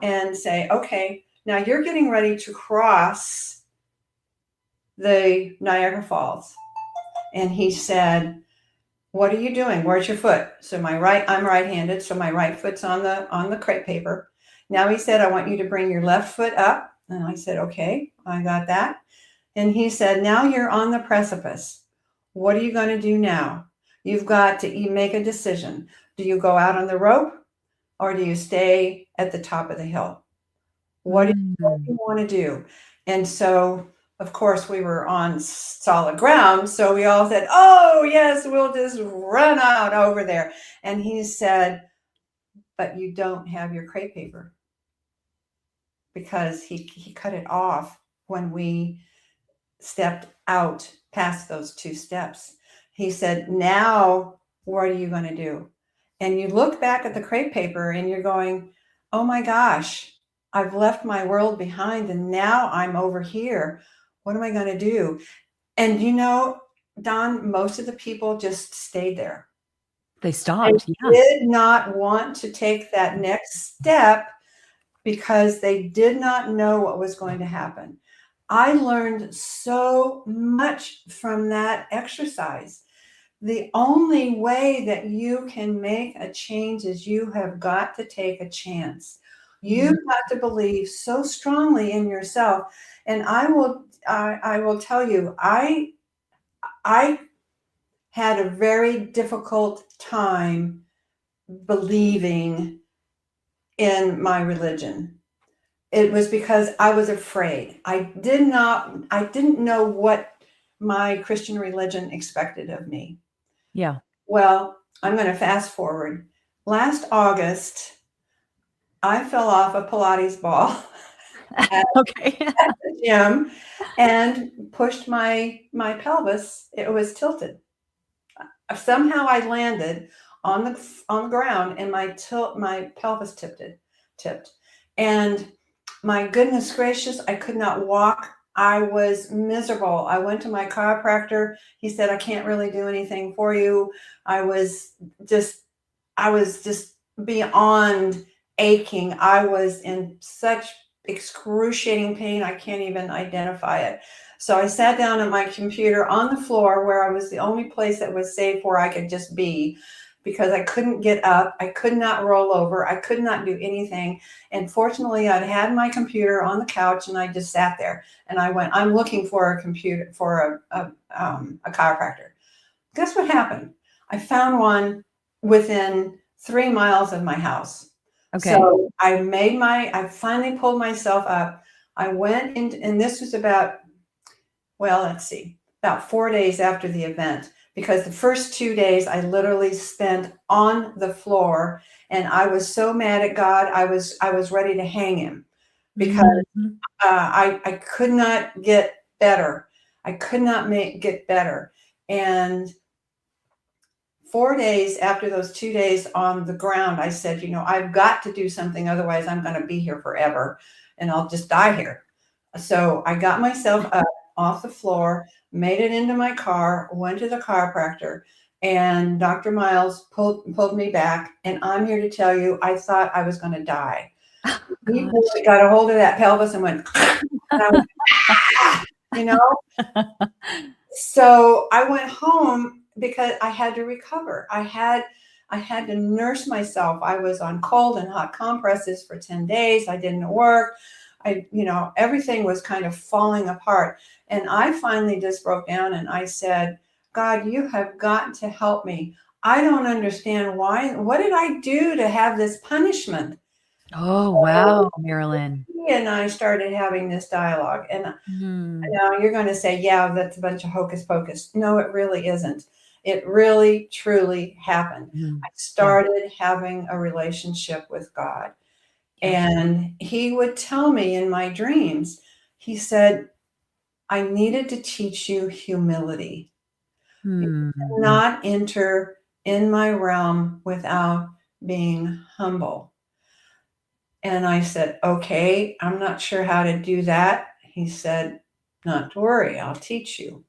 and say, "Okay, now you're getting ready to cross the Niagara Falls." And he said, "What are you doing? Where's your foot?" So I'm right-handed, so my right foot's on the crepe paper. Now he said, "I want you to bring your left foot up." And I said, "Okay, I got that." And he said, "Now you're on the precipice. What are you going to do now? You've got to make a decision. Do you go out on the rope, or do you stay at the top of the hill? What do you want to do?" And so, of course, we were on solid ground. So we all said, "Oh, yes, we'll just run out over there." And he said, "But you don't have your crepe paper," because he cut it off when we stepped out past those 2 steps. He said, "Now, what are you going to do?" And you look back at the crepe paper and you're going, "Oh my gosh, I've left my world behind and now I'm over here. What am I going to do?" And Don, most of the people just stayed there. They They stopped. Yeah. did not want to take that next step because they did not know what was going to happen. I learned so much from that exercise. The only way that you can make a change is you have got to take a chance. You've got to believe so strongly in yourself. And I will tell you, I had a very difficult time believing in my religion. It was because I was afraid. I didn't know what my Christian religion expected of me. Yeah. Well, I'm going to fast forward. Last August, I fell off a Pilates ball at Okay. the gym and pushed my pelvis. It was tilted. Somehow I landed on the ground, and my pelvis tipped. And my goodness gracious, I could not walk. I was miserable. I went to my chiropractor. He said, "I can't really do anything for you." I was just beyond aching. I was in such excruciating pain. I can't even identify it. So I sat down at my computer on the floor, where I was the only place that was safe where I could just be, because I couldn't get up. I could not roll over. I could not do anything. And fortunately, I'd had my computer on the couch, and I just sat there, and I went, "I'm looking for a computer, for a chiropractor." Guess what happened? I found one within 3 miles of my house. Okay. So I finally pulled myself up. I went in, and this was about 4 days after the event, because the first 2 days I literally spent on the floor, and I was so mad at God. I was ready to hang him, because I could not get better. I could not get better. And 4 days after those 2 days on the ground, I said, "I've got to do something. Otherwise, I'm going to be here forever, and I'll just die here." So I got myself up off the floor, made it into my car, went to the chiropractor, and Dr. Miles pulled me back. And I'm here to tell you, I thought I was going to die. He got a hold of that pelvis and went, and I went, So I went home because I had to recover. I had to nurse myself. I was on cold and hot compresses for 10 days. I didn't work. Everything was kind of falling apart. And I finally just broke down and I said, God, you have got to help me. I don't understand why. What did I do to have this punishment? Oh, wow, Marilyn. He and I started having this dialogue. And Hmm. now you're going to say, yeah, that's a bunch of hocus pocus. No, it really isn't. It really, truly happened. Mhm. I Yeah. started having a relationship with God. Yeah. And he would tell me in my dreams, he said, I needed to teach you humility. You Hmm. cannot enter in my realm without being humble. And I said, okay, I'm not sure how to do that. He said, not to worry, I'll teach you.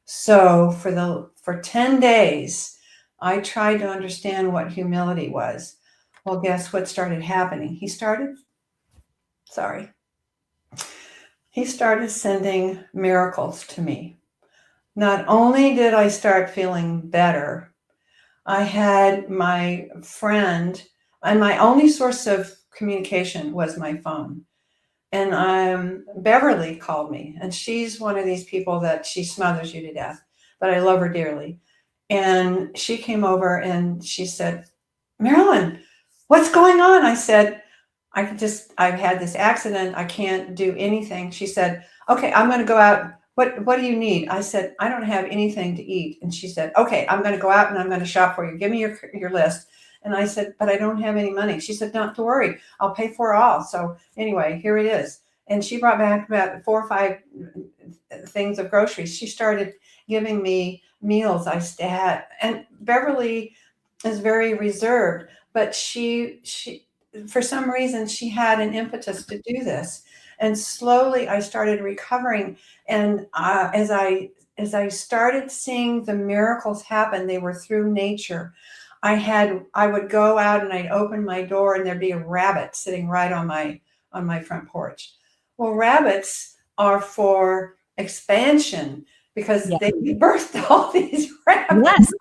So for 10 days, I tried to understand what humility was. Well, guess what started happening? Sorry, he started sending miracles to me. Not only did I start feeling better, I had my friend, and my only source of communication was my phone. And Beverly called me, and she's one of these people that she smothers you to death, but I love her dearly. And she came over and she said, Marilyn, what's going on? I said, I've had this accident. I can't do anything. She said, okay, I'm going to go out. What do you need? I said, I don't have anything to eat. And she said, okay, I'm going to go out and I'm going to shop for you. Give me your list. And I said, but I don't have any money. She said, not to worry. I'll pay for it all. So anyway, here it is. And she brought back about 4 or 5 things of groceries. She started giving me meals I had. And Beverly is very reserved, but she for some reason she had an impetus to do this. And slowly I started recovering. And as I started seeing the miracles happen, they were through nature. I would go out and I'd open my door and there'd be a rabbit sitting right on my front porch. Well, rabbits are for expansion because Yeah. they birthed all these rabbits. Yes.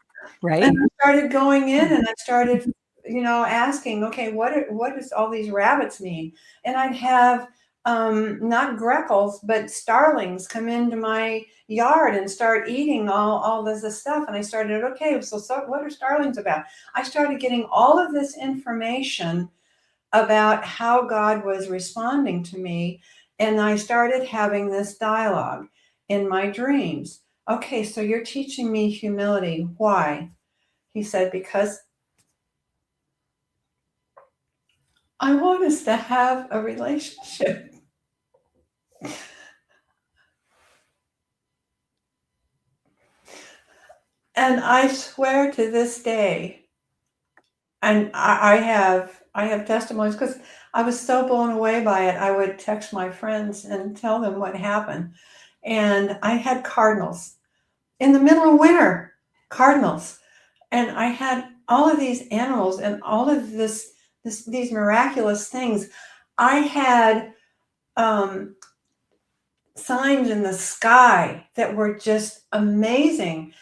Right. And I started going in and I started, asking, okay, what does all these rabbits mean? And I'd have not greckles, but starlings come into my yard and start eating all this stuff. And I started, okay, so what are starlings about? I started getting all of this information about how God was responding to me. And I started having this dialogue in my dreams. Okay, so you're teaching me humility. Why? He said, because I want us to have a relationship. And I swear to this day, and I have testimonies because I was so blown away by it. I would text my friends and tell them what happened. And I had cardinals in the middle of winter, cardinals. And I had all of these animals and all of these miraculous things. I had signs in the sky that were just amazing.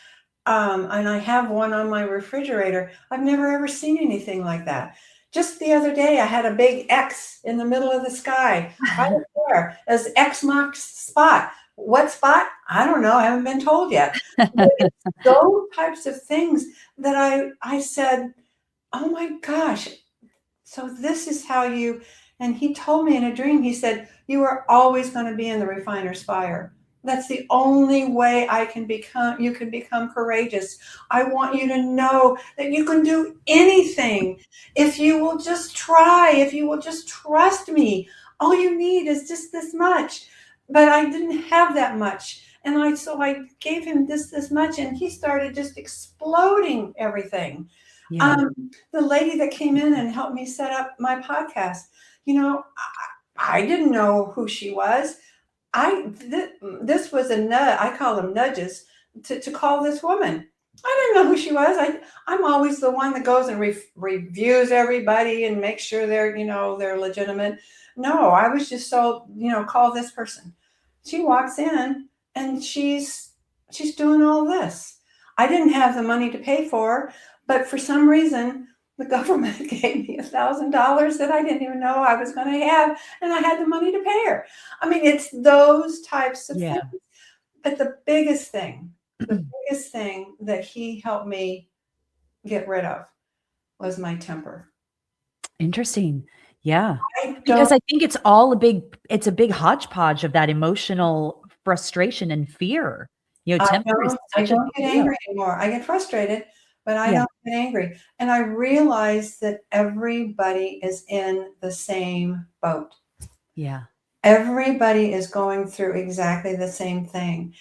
And I have one on my refrigerator. I've never ever seen anything like that. Just the other day, I had a big X in the middle of the sky, right up there, as X marks spot. What spot? I don't know. I haven't been told yet. But it's those types of things that I said, oh my gosh. So this is how and he told me in a dream, he said, you are always going to be in the refiner's fire. That's the only way you can become courageous. I want you to know that you can do anything if you will just try, if you will just trust me. All you need is just this much. But I didn't have that much. And so I gave him this much and he started just exploding everything. Yeah. The lady that came in and helped me set up my podcast, I didn't know who she was. This was a nudge. I call them nudges to call this woman. I didn't know who she was. I'm always the one that goes and reviews everybody and makes sure they're legitimate. No, I was just told, call this person. She walks in and she's doing all this. I didn't have the money to pay for her, But for some reason, the government gave me $1,000 that I didn't even know I was going to have, and I had the money to pay her. I mean, it's those types of Yeah. things. But the biggest thing that he helped me get rid of was my temper. Interesting. Yeah. I Because don't, I think it's a big hodgepodge of that emotional frustration and fear. Temper is I such a don't big get deal. angry anymore. I get frustrated, but I Yeah. don't get angry. And I realize that everybody is in the same boat. Yeah. Everybody is going through exactly the same thing.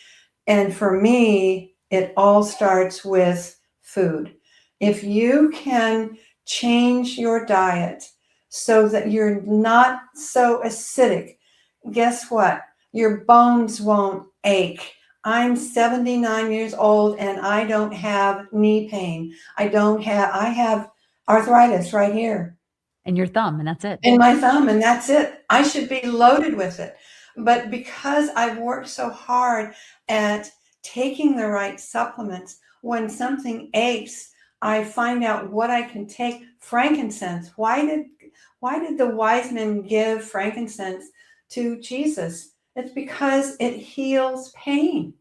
And for me, it all starts with food. If you can change your diet so that you're not so acidic, guess what? Your bones won't ache. I'm 79 years old and I don't have knee pain. I have arthritis right here And your thumb, and that's it. in my thumb, and that's it. I should be loaded with it. But because I've worked so hard at taking the right supplements, when something aches, I find out what I can take. Frankincense. Why did the wise men give frankincense to Jesus? It's because it heals pain.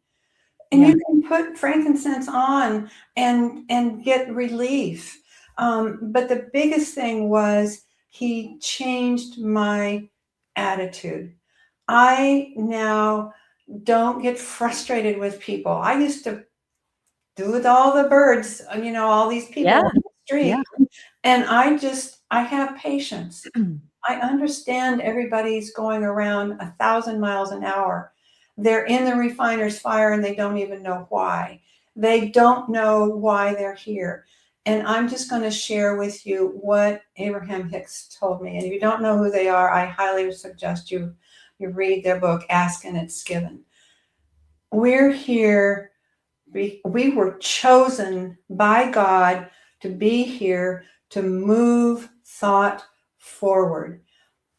And Yeah. you can put frankincense on and get relief. But the biggest thing was he changed my attitude. I now don't get frustrated with people. I used to do with all the birds, all these people Yeah. on the Yeah. street. And I have patience. I understand everybody's going around 1,000 miles an hour. They're in the refiner's fire and they don't even know why. They don't know why they're here. And I'm just going to share with you what Abraham Hicks told me. And if you don't know who they are, I highly suggest you read their book, Ask and It's Given. We're here. We were chosen by God to be here to move thought forward.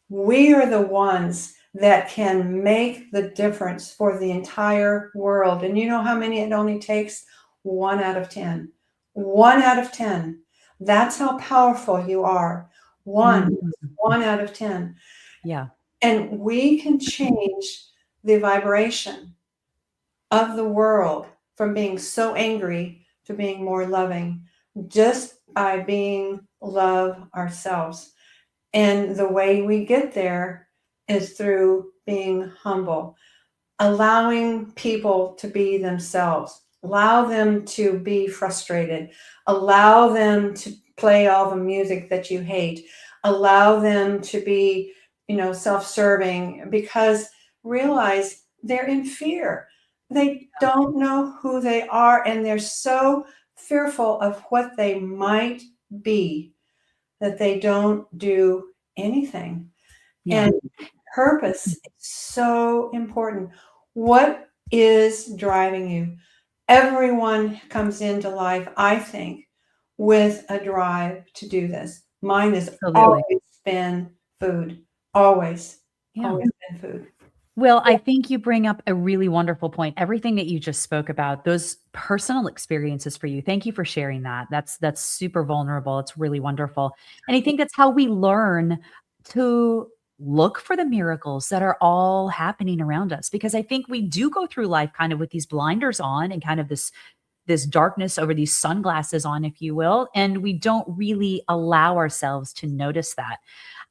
We are the ones that can make the difference for the entire world. And you know how many it only takes? 1 out of 10. 1 out of 10. That's how powerful you are. Mhm. 1 out of 10. Yeah. And we can change the vibration of the world from being so angry to being more loving just by being love ourselves. And the way we get there is through being humble, allowing people to be themselves, allow them to be frustrated, allow them to play all the music that you hate, allow them to be, self-serving, because realize they're in fear. They don't know who they are and they're so fearful of what they might be that they don't do anything. Yeah. And purpose is so important. What is driving you? Everyone comes into life, I think, with a drive to do this. Mine has Absolutely. always been food. Always, Yeah. always been food. Well, I think you bring up a really wonderful point. Everything that you just spoke about, those personal experiences for you. Thank you for sharing that. That's super vulnerable. It's really wonderful. And I think that's how we learn to look for the miracles that are all happening around us, because I think we do go through life kind of with these blinders on and kind of this darkness over these sunglasses on, if you will, and we don't really allow ourselves to notice that.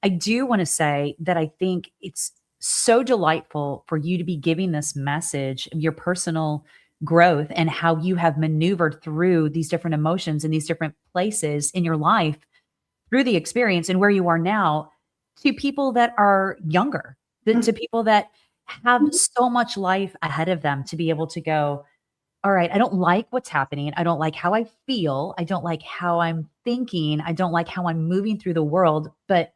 I do want to say that I think it's so delightful for you to be giving this message of your personal growth and how you have maneuvered through these different emotions and these different places in your life through the experience and where you are now, to people that are younger, to people that have so much life ahead of them, to be able to go, all right, I don't like what's happening. I don't like how I feel. I don't like how I'm thinking. I don't like how I'm moving through the world, but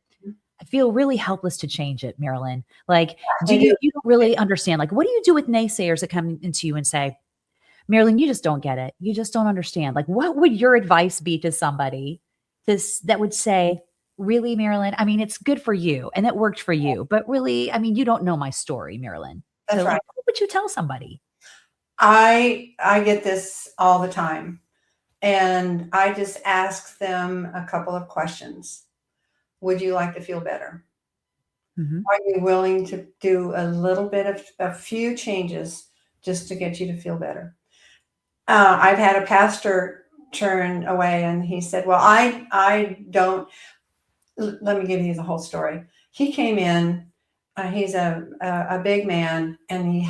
I feel really helpless to change it, Marilyn. Like, do I you do. you don't really understand? Like, what do you do with naysayers that come into you and say, Marilyn, you just don't get it. You just don't understand. Like, what would your advice be to somebody that would say, really, Marilyn? I mean, it's good for you and it worked for you, but really, I mean, you don't know my story, Marilyn. That's So, right. like, what would you tell somebody? I get this all the time. And I just asked them a couple of questions. Would you like to feel better? Mm-hmm. Are you willing to do a little bit of a few changes just to get you to feel better? I've had a pastor turn away and he said, well, I don't, let me give you the whole story. He came in, he's a big man, and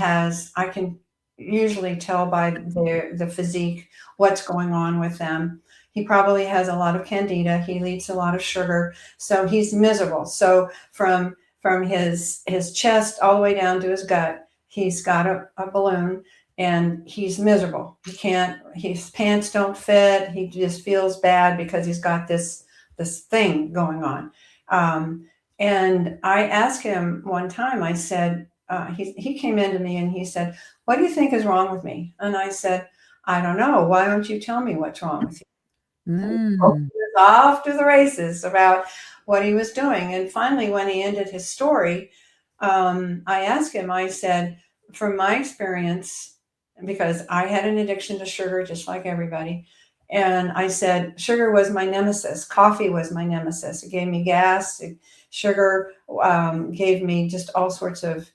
I can usually tell by the physique what's going on with them. He probably has a lot of candida. He eats a lot of sugar, so he's miserable. So from his chest all the way down to his gut, he's got a balloon, and he's miserable. He can't. His pants don't fit. He just feels bad because he's got this thing going on. And I asked him one time, I said, he came into me and he said, what do you think is wrong with me? And I said, I don't know. Why don't you tell me what's wrong with you? And he was off to the races about what he was doing. And finally, when he ended his story, I asked him, I said, from my experience, because I had an addiction to sugar just like everybody, and I said, sugar was my nemesis. Coffee was my nemesis. It gave me gas. Sugar gave me just all sorts of,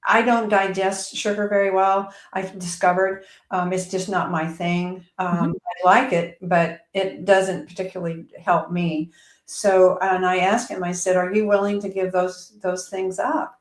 I don't digest sugar very well. I've discovered it's just not my thing. Mm-hmm. I like it, but it doesn't particularly help me. So, and I asked him, I said, are you willing to give those things up?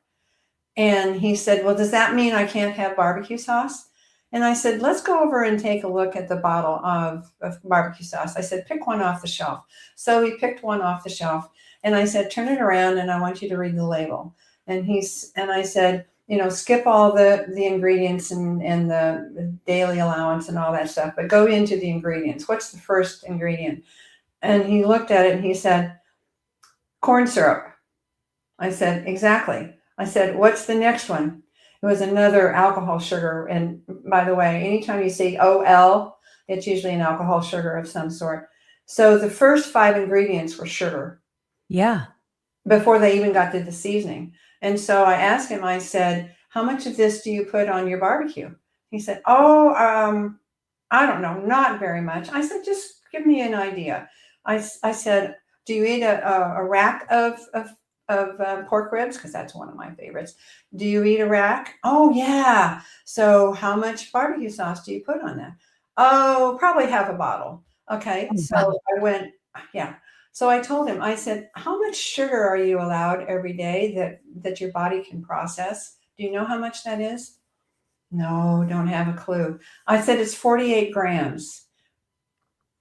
And he said, well, does that mean I can't have barbecue sauce? And I said, let's go over and take a look at the bottle of barbecue sauce. I said, pick one off the shelf. So he picked one off the shelf, and I said, turn it around and I want you to read the label. And I said, skip all the ingredients and the daily allowance and all that stuff, but go into the ingredients. What's the first ingredient? And he looked at it and he said, corn syrup. I said, exactly. I said, what's the next one? It was another alcohol sugar. And by the way, anytime you see OL, it's usually an alcohol sugar of some sort. So the first 5 ingredients were sugar. Yeah. Before they even got to the seasoning. And so I asked him, I said, how much of this do you put on your barbecue? He said, I don't know, not very much. I said, just give me an idea. I said, do you eat a rack of pork ribs? Because that's one of my favorites. Do you eat a rack? Oh, yeah. So how much barbecue sauce do you put on that? Oh, probably half a bottle. Okay. Oh, So wow. I went, yeah. So I told him, I said, how much sugar are you allowed every day that your body can process? Do you know how much that is? No, don't have a clue. I said, it's 48 grams.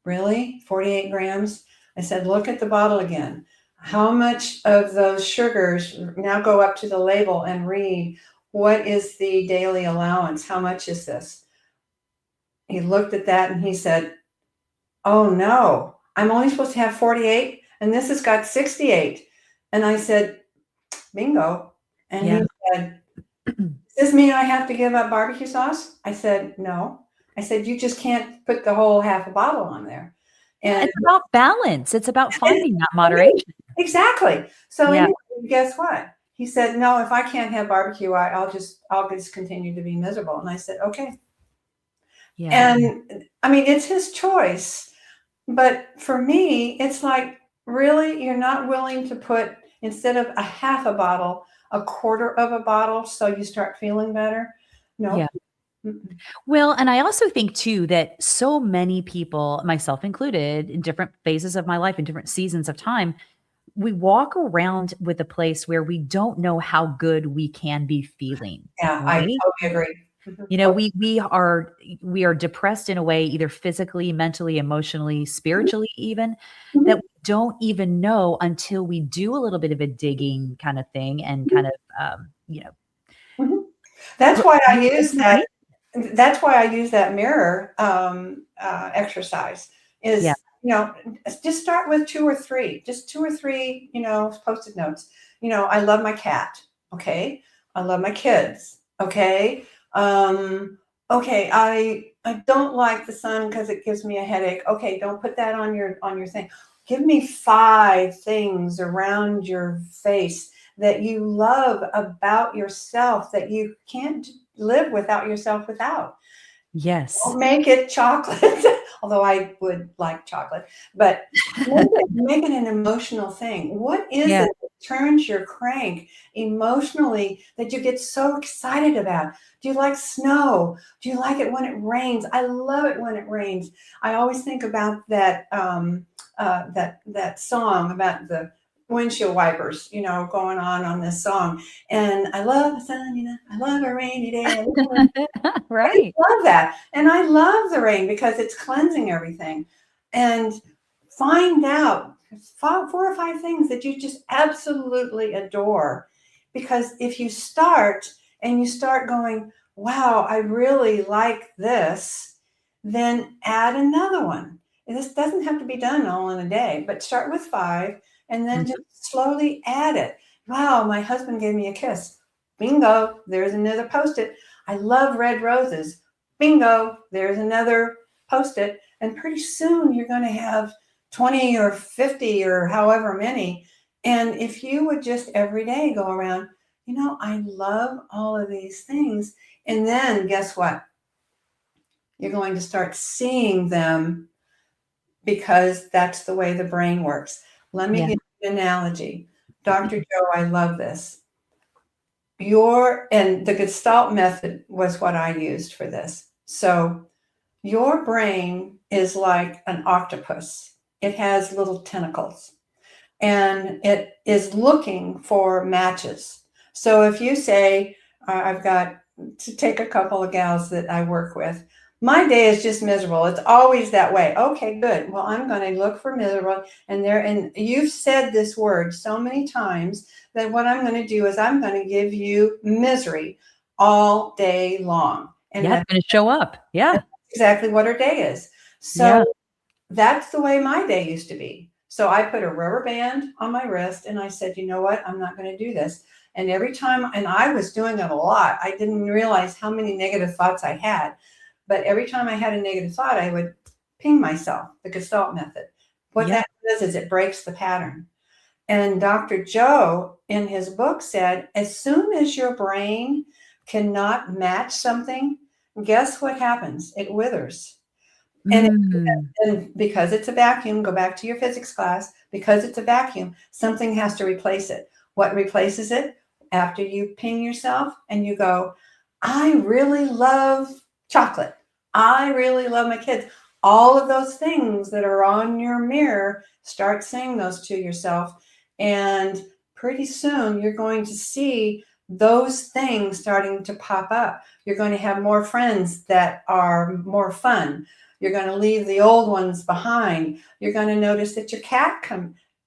Really? 48 grams? I said, look at the bottle again. How much of those sugars, now go up to the label and read, what is the daily allowance? How much is this? He looked at that and he said, oh no, I'm only supposed to have 48 and this has got 68. And I said, bingo. And Yeah. he said, does this mean I have to give up barbecue sauce? I said, no. I said, you just can't put the whole half a bottle on there. And It's about balance. It's about finding that moderation. exactly. So Yeah. anyway, guess what? He said, no, if I can't have barbecue, I'll just continue to be miserable. And I said, okay. Yeah. And I mean, it's his choice. But for me, it's like, really, you're not willing to put, instead of a half a bottle, a quarter of a bottle so you start feeling better? No. Yeah. Mm-mm. Well, and I also think too that so many people, myself included, in different phases of my life, in different seasons of time, we walk around with a place where we don't know how good we can be feeling, Yeah, I right? totally agree. Mhm. You know, we are depressed in a way, either physically, mentally, emotionally, spiritually, even that Mhm. we don't even know until we do a little bit of a digging kind of thing and Mhm. kind of, Mhm. That's put why I look for use that. information. That's why I use that mirror exercise. Yeah. Is just start with 2 or 3, just 2 or 3, post-it notes. I love my cat. Okay, I love my kids. Okay, okay. I don't like the sun because it gives me a headache. Okay, don't put that on your thing. Give me 5 things around your face that you love about yourself that you can't live without yourself without. Yes. Don't make it chocolate, although I would like chocolate, but make it an emotional thing. What is Yeah. it that turns your crank emotionally that you get so excited about? Do you like snow? Do you like it when it rains? I love it when it rains. I always think about that song about the windshield wipers, going on this song. And I love the sun, I love a rainy day. I just Right. love that. And I love the rain because it's cleansing everything. And find out four or five things that you just absolutely adore. Because if you start and you start going, wow, I really like this, then add another one. And this doesn't have to be done all in a day, but start with five and then just Mhm. slowly add it. Wow, my husband gave me a kiss. Bingo, there's another post it. I love red roses. Bingo, there's another post it. And pretty soon you're going to have 20 or 50 or however many. And if you would just every day go around, I love all of these things. And then guess what? You're going to start seeing them because that's the way the brain works. Let me Yeah. give you an analogy. Dr. Joe, I love this. And the Gestalt method was what I used for this. So your brain is like an octopus. It has little tentacles and it is looking for matches. So if you say, I've got to take a couple of gals that I work with, my day is just miserable. It's always that way. Okay, good. Well, I'm going to look for miserable. And you've said this word so many times that what I'm going to do is I'm going to give you misery all day long. And Yeah. It's going to show up. Yeah. that's exactly what her day is. Yeah. So that's the way my day used to be. So I put a rubber band on my wrist and I said, you know what? I'm not going to do this. And every time, and I was doing it a lot, I didn't realize how many negative thoughts I had. But every time I had a negative thought, I would ping myself, the Gestalt method. What Yeah. that does is it breaks the pattern. And Dr. Joe in his book said, as soon as your brain cannot match something, guess what happens? It withers. And, Mm. and because it's a vacuum, go back to your physics class, because it's a vacuum, something has to replace it. What replaces it? After you ping yourself and you go, I really love chocolate. I really love my kids. All of those things that are on your mirror, start saying those to yourself. And pretty soon you're going to see those things starting to pop up. You're going to have more friends that are more fun. You're going to leave the old ones behind. You're going to notice that your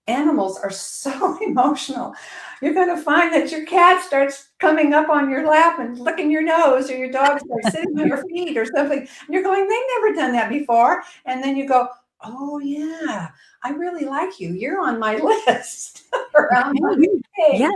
animals are so emotional. You're going to find that your cat starts coming up on your lap and licking your nose, or your dog starts sitting on your feet or something. And you're going, they've never done that before. And then you go, oh yeah, I really like you. You're on my list around my Right. Yeah. page.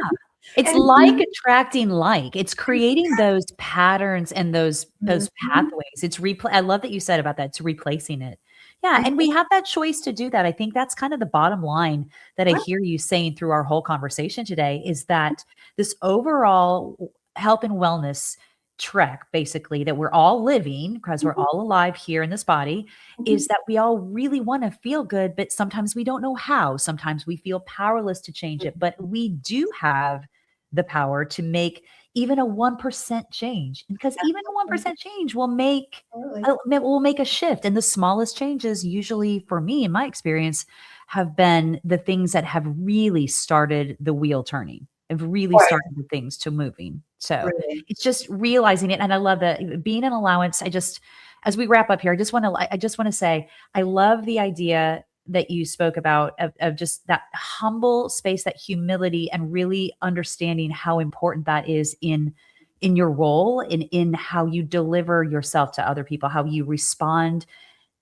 It's And like attracting like. It's creating those patterns and those Mhm. pathways. It's I love that you said about that. It's replacing it. Yeah, and we have that choice to do that. I think that's kind of the bottom line that I hear you saying through our whole conversation today is that this overall health and wellness trek, basically, that we're all living because we're all alive here in this body, is that we all really want to feel good, but sometimes we don't know how. Sometimes we feel powerless to change it, but we do have the power to make even a 1% change, because even a 1% change Absolutely. will make a shift. And the smallest changes, usually for me in my experience, have been the things that have really started the wheel turning, have really Right. started the things to moving. So Really. it's just realizing it. And I love that being an allowance. As we wrap up here, I just want to say, I love the idea that you spoke about of just that humble space, that humility, and really understanding how important that is in your role, in how you deliver yourself to other people, how you respond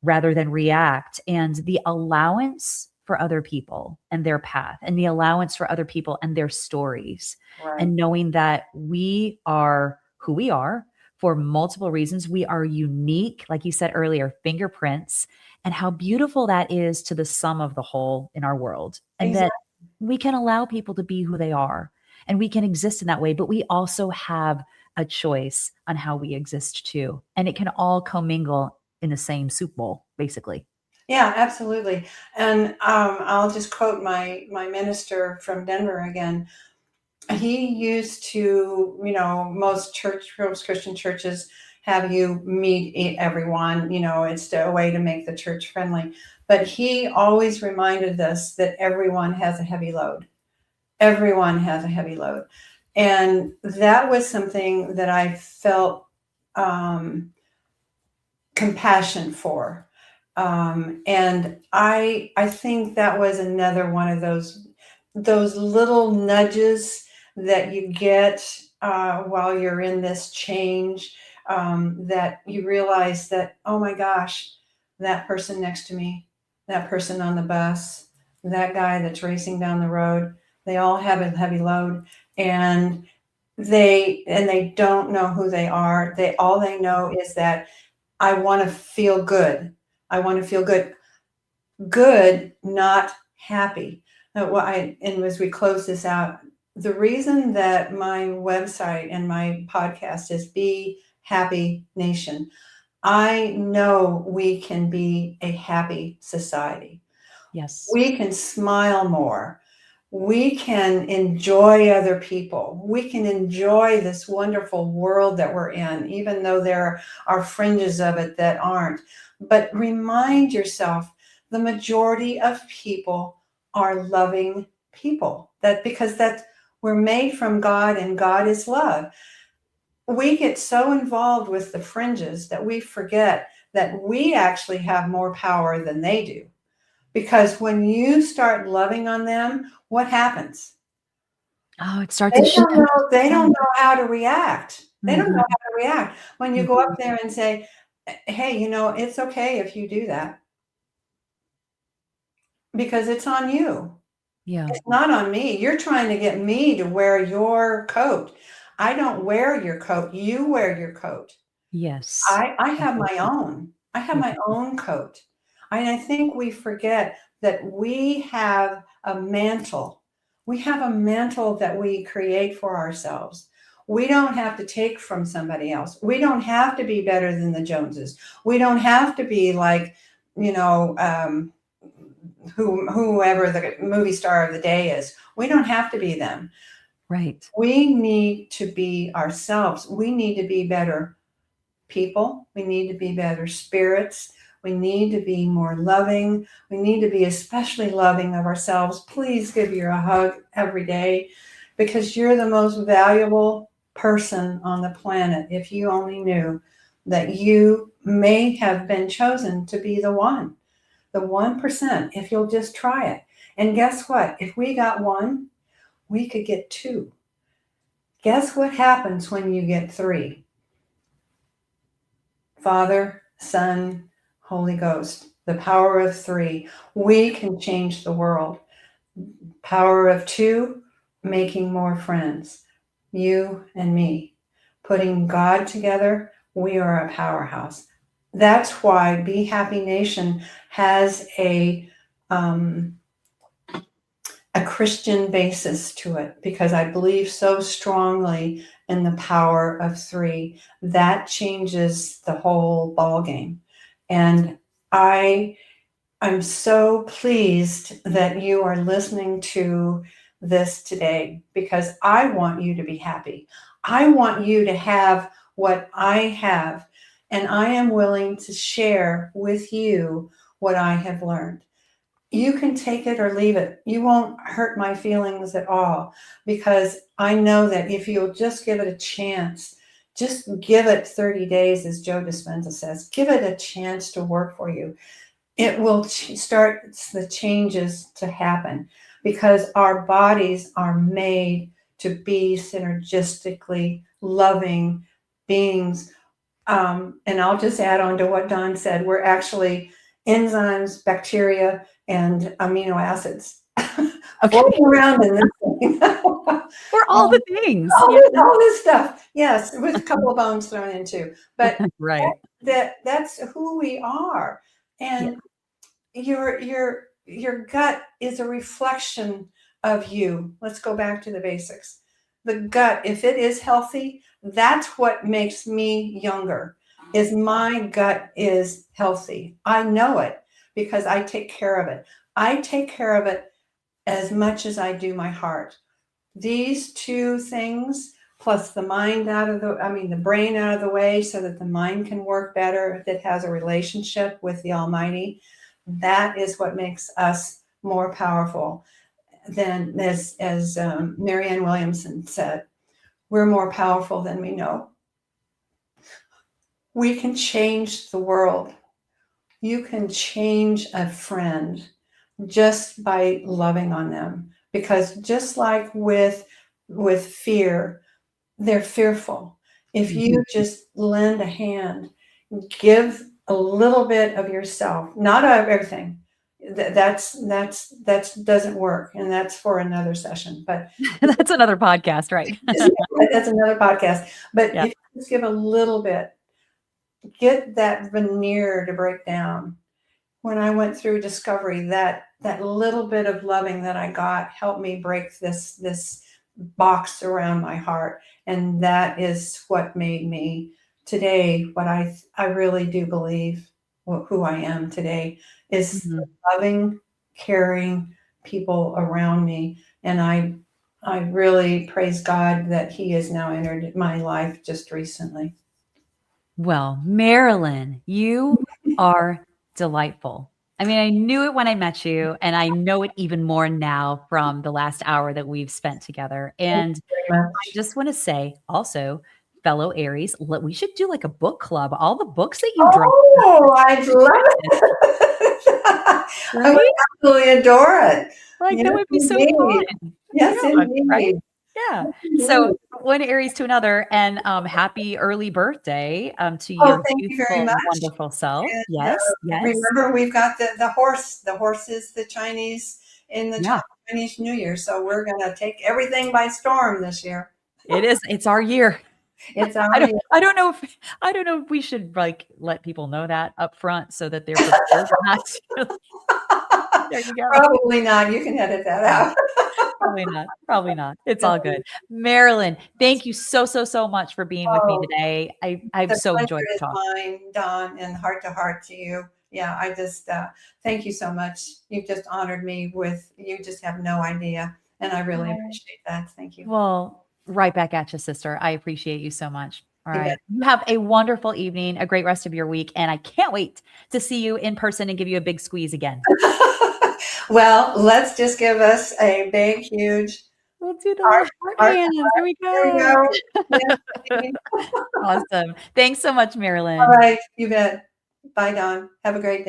rather than react, and the allowance for other people and their path, and the allowance for other people and their stories, Right. and knowing that we are who we are for multiple reasons. We are unique, like you said earlier, fingerprints, and how beautiful that is to the sum of the whole in our world. And that Exactly. we can allow people to be who they are and we can exist in that way, but we also have a choice on how we exist too. And it can all commingle in the same soup bowl, basically. Yeah, absolutely. And I'll just quote my minister from Denver again. He used to, most Christian churches have you meet everyone. It's a way to make the church friendly. But he always reminded us that everyone has a heavy load. Everyone has a heavy load. And that was something that I felt compassion for. And I think that was another one of those little nudges that you get while you're in this change, that you realize that, oh my gosh, that person next to me, that person on the bus, that guy that's racing down the road, they all have a heavy load, and they don't know who they are. All they know is that I want to feel good. I want to feel good. Good, not happy. And as we close this out, the reason that my website and my podcast is Be Happy Nation, I know we can be a happy society. Yes. We can smile more. We can enjoy other people. We can enjoy this wonderful world that we're in, even though there are fringes of it that aren't. But remind yourself, the majority of people are loving people. Because we're made from God, and God is love. We get so involved with the fringes that we forget that we actually have more power than they do. Because when you start loving on them, what happens? Oh, it starts to shift. They don't know how to react. They don't know how to react. When you go up there and say, hey, it's okay if you do that. Because it's on you. Yeah. It's not on me. You're trying to get me to wear your coat. I don't wear your coat. You wear your coat. Yes. I have my own. I have my own coat. I think we forget that we have a mantle. We have a mantle that we create for ourselves. We don't have to take from somebody else. We don't have to be better than the Joneses. We don't have to be like, whoever the movie star of the day is. We don't have to be them. Right. We need to be ourselves. We need to be better people. We need to be better spirits. We need to be more loving. We need to be especially loving of ourselves. Please give you a hug every day, because you're the most valuable person on the planet. If you only knew that you may have been chosen to be the 1%, if you'll just try it. And guess what? If we got 1, we could get 2. Guess what happens when you get 3? Father, Son, Holy Ghost, the power of 3. We can change the world. Power of 2, making more friends. You and me. Putting God together, we are a powerhouse. That's why Be Happy Nation has a Christian basis to it, because I believe so strongly in the power of 3. That changes the whole ball game. And I'm so pleased that you are listening to this today, because I want you to be happy. I want you to have what I have, and I am willing to share with you what I have learned. You can take it or leave it. You won't hurt my feelings at all, because I know that if you'll just give it a chance, just give it 30 days, as Joe Dispenza says, give it a chance to work for you. It will start the changes to happen, because our bodies are made to be synergistically loving beings. And I'll just add on to what Don said. We're actually enzymes, bacteria, and amino acids. Floating around in this thing. We're all the things. All this stuff. Yes, with a couple of bones thrown in too. But right. That's who we are. And your gut is a reflection of you. Let's go back to the basics. The gut, if it is healthy, That's what makes me younger, is my gut is healthy. I know it because I take care of it. I take care of it as much as I do my heart. These two things, plus the mind out of the brain out of the way so that the mind can work better if it has a relationship with the Almighty, that is what makes us more powerful than, as Marianne Williamson said, we're more powerful than we know. We can change the world. You can change a friend just by loving on them, because just like with fear, they're fearful. If you just lend a hand, give a little bit of yourself, not of everything. That's doesn't work, and that's for another session. But That's another podcast, right? that's another podcast. But Yeah. if you just give a little bit, get that veneer to break down. When I went through discovery, that little bit of loving that I got helped me break this box around my heart, and that is what made me today what I really do believe who I am today is loving, caring people around me. And I really praise God that He has now entered my life just recently. Well, Marilyn, you are delightful. I mean, I knew it when I met you, and I know it even more now from the last hour that we've spent together. Thank And you very I much. just want to say also, fellow Aries, we should do like a book club. All the books that you dropped. Oh, I'd love it. I would Right? absolutely adore it. Like, that Yes, would be so indeed. fun. Yes, Yeah, right? indeed. Yeah. Yes, So, indeed. one Aries to another, and happy early birthday to Oh, your thank you very youthful and much. wonderful self. And Yes, yes. remember, we've got the horse. The horse is the Chinese in the Yeah, Chinese New Year. So we're going to take everything by storm this year. it is. It's our year. It's our year. I don't know if we should like let people know that up front so that they're prepared or not. There you go. Probably not. You can edit that Yeah, out. probably not. Probably not. It's all good. Marilyn, thank you so much for being with me Oh, today. I've the so pleasure enjoyed the is talk. mine, Dawn, and heart to heart to you. Yeah, I just thank you so much. You've just honored me with, you just have no idea. And I really appreciate that. Thank you. Well, right back at you, sister. I appreciate you so much. All You bet. right. You have a wonderful evening, a great rest of your week, and I can't wait to see you in person and give you a big squeeze again. Well, let's just give us a big, huge We'll do the heart, little heart heart. hands. There we There we go. go. Yes, indeed. Awesome. Thanks so much, All Marilyn. right, you bet. Bye, Dawn. Have a great day.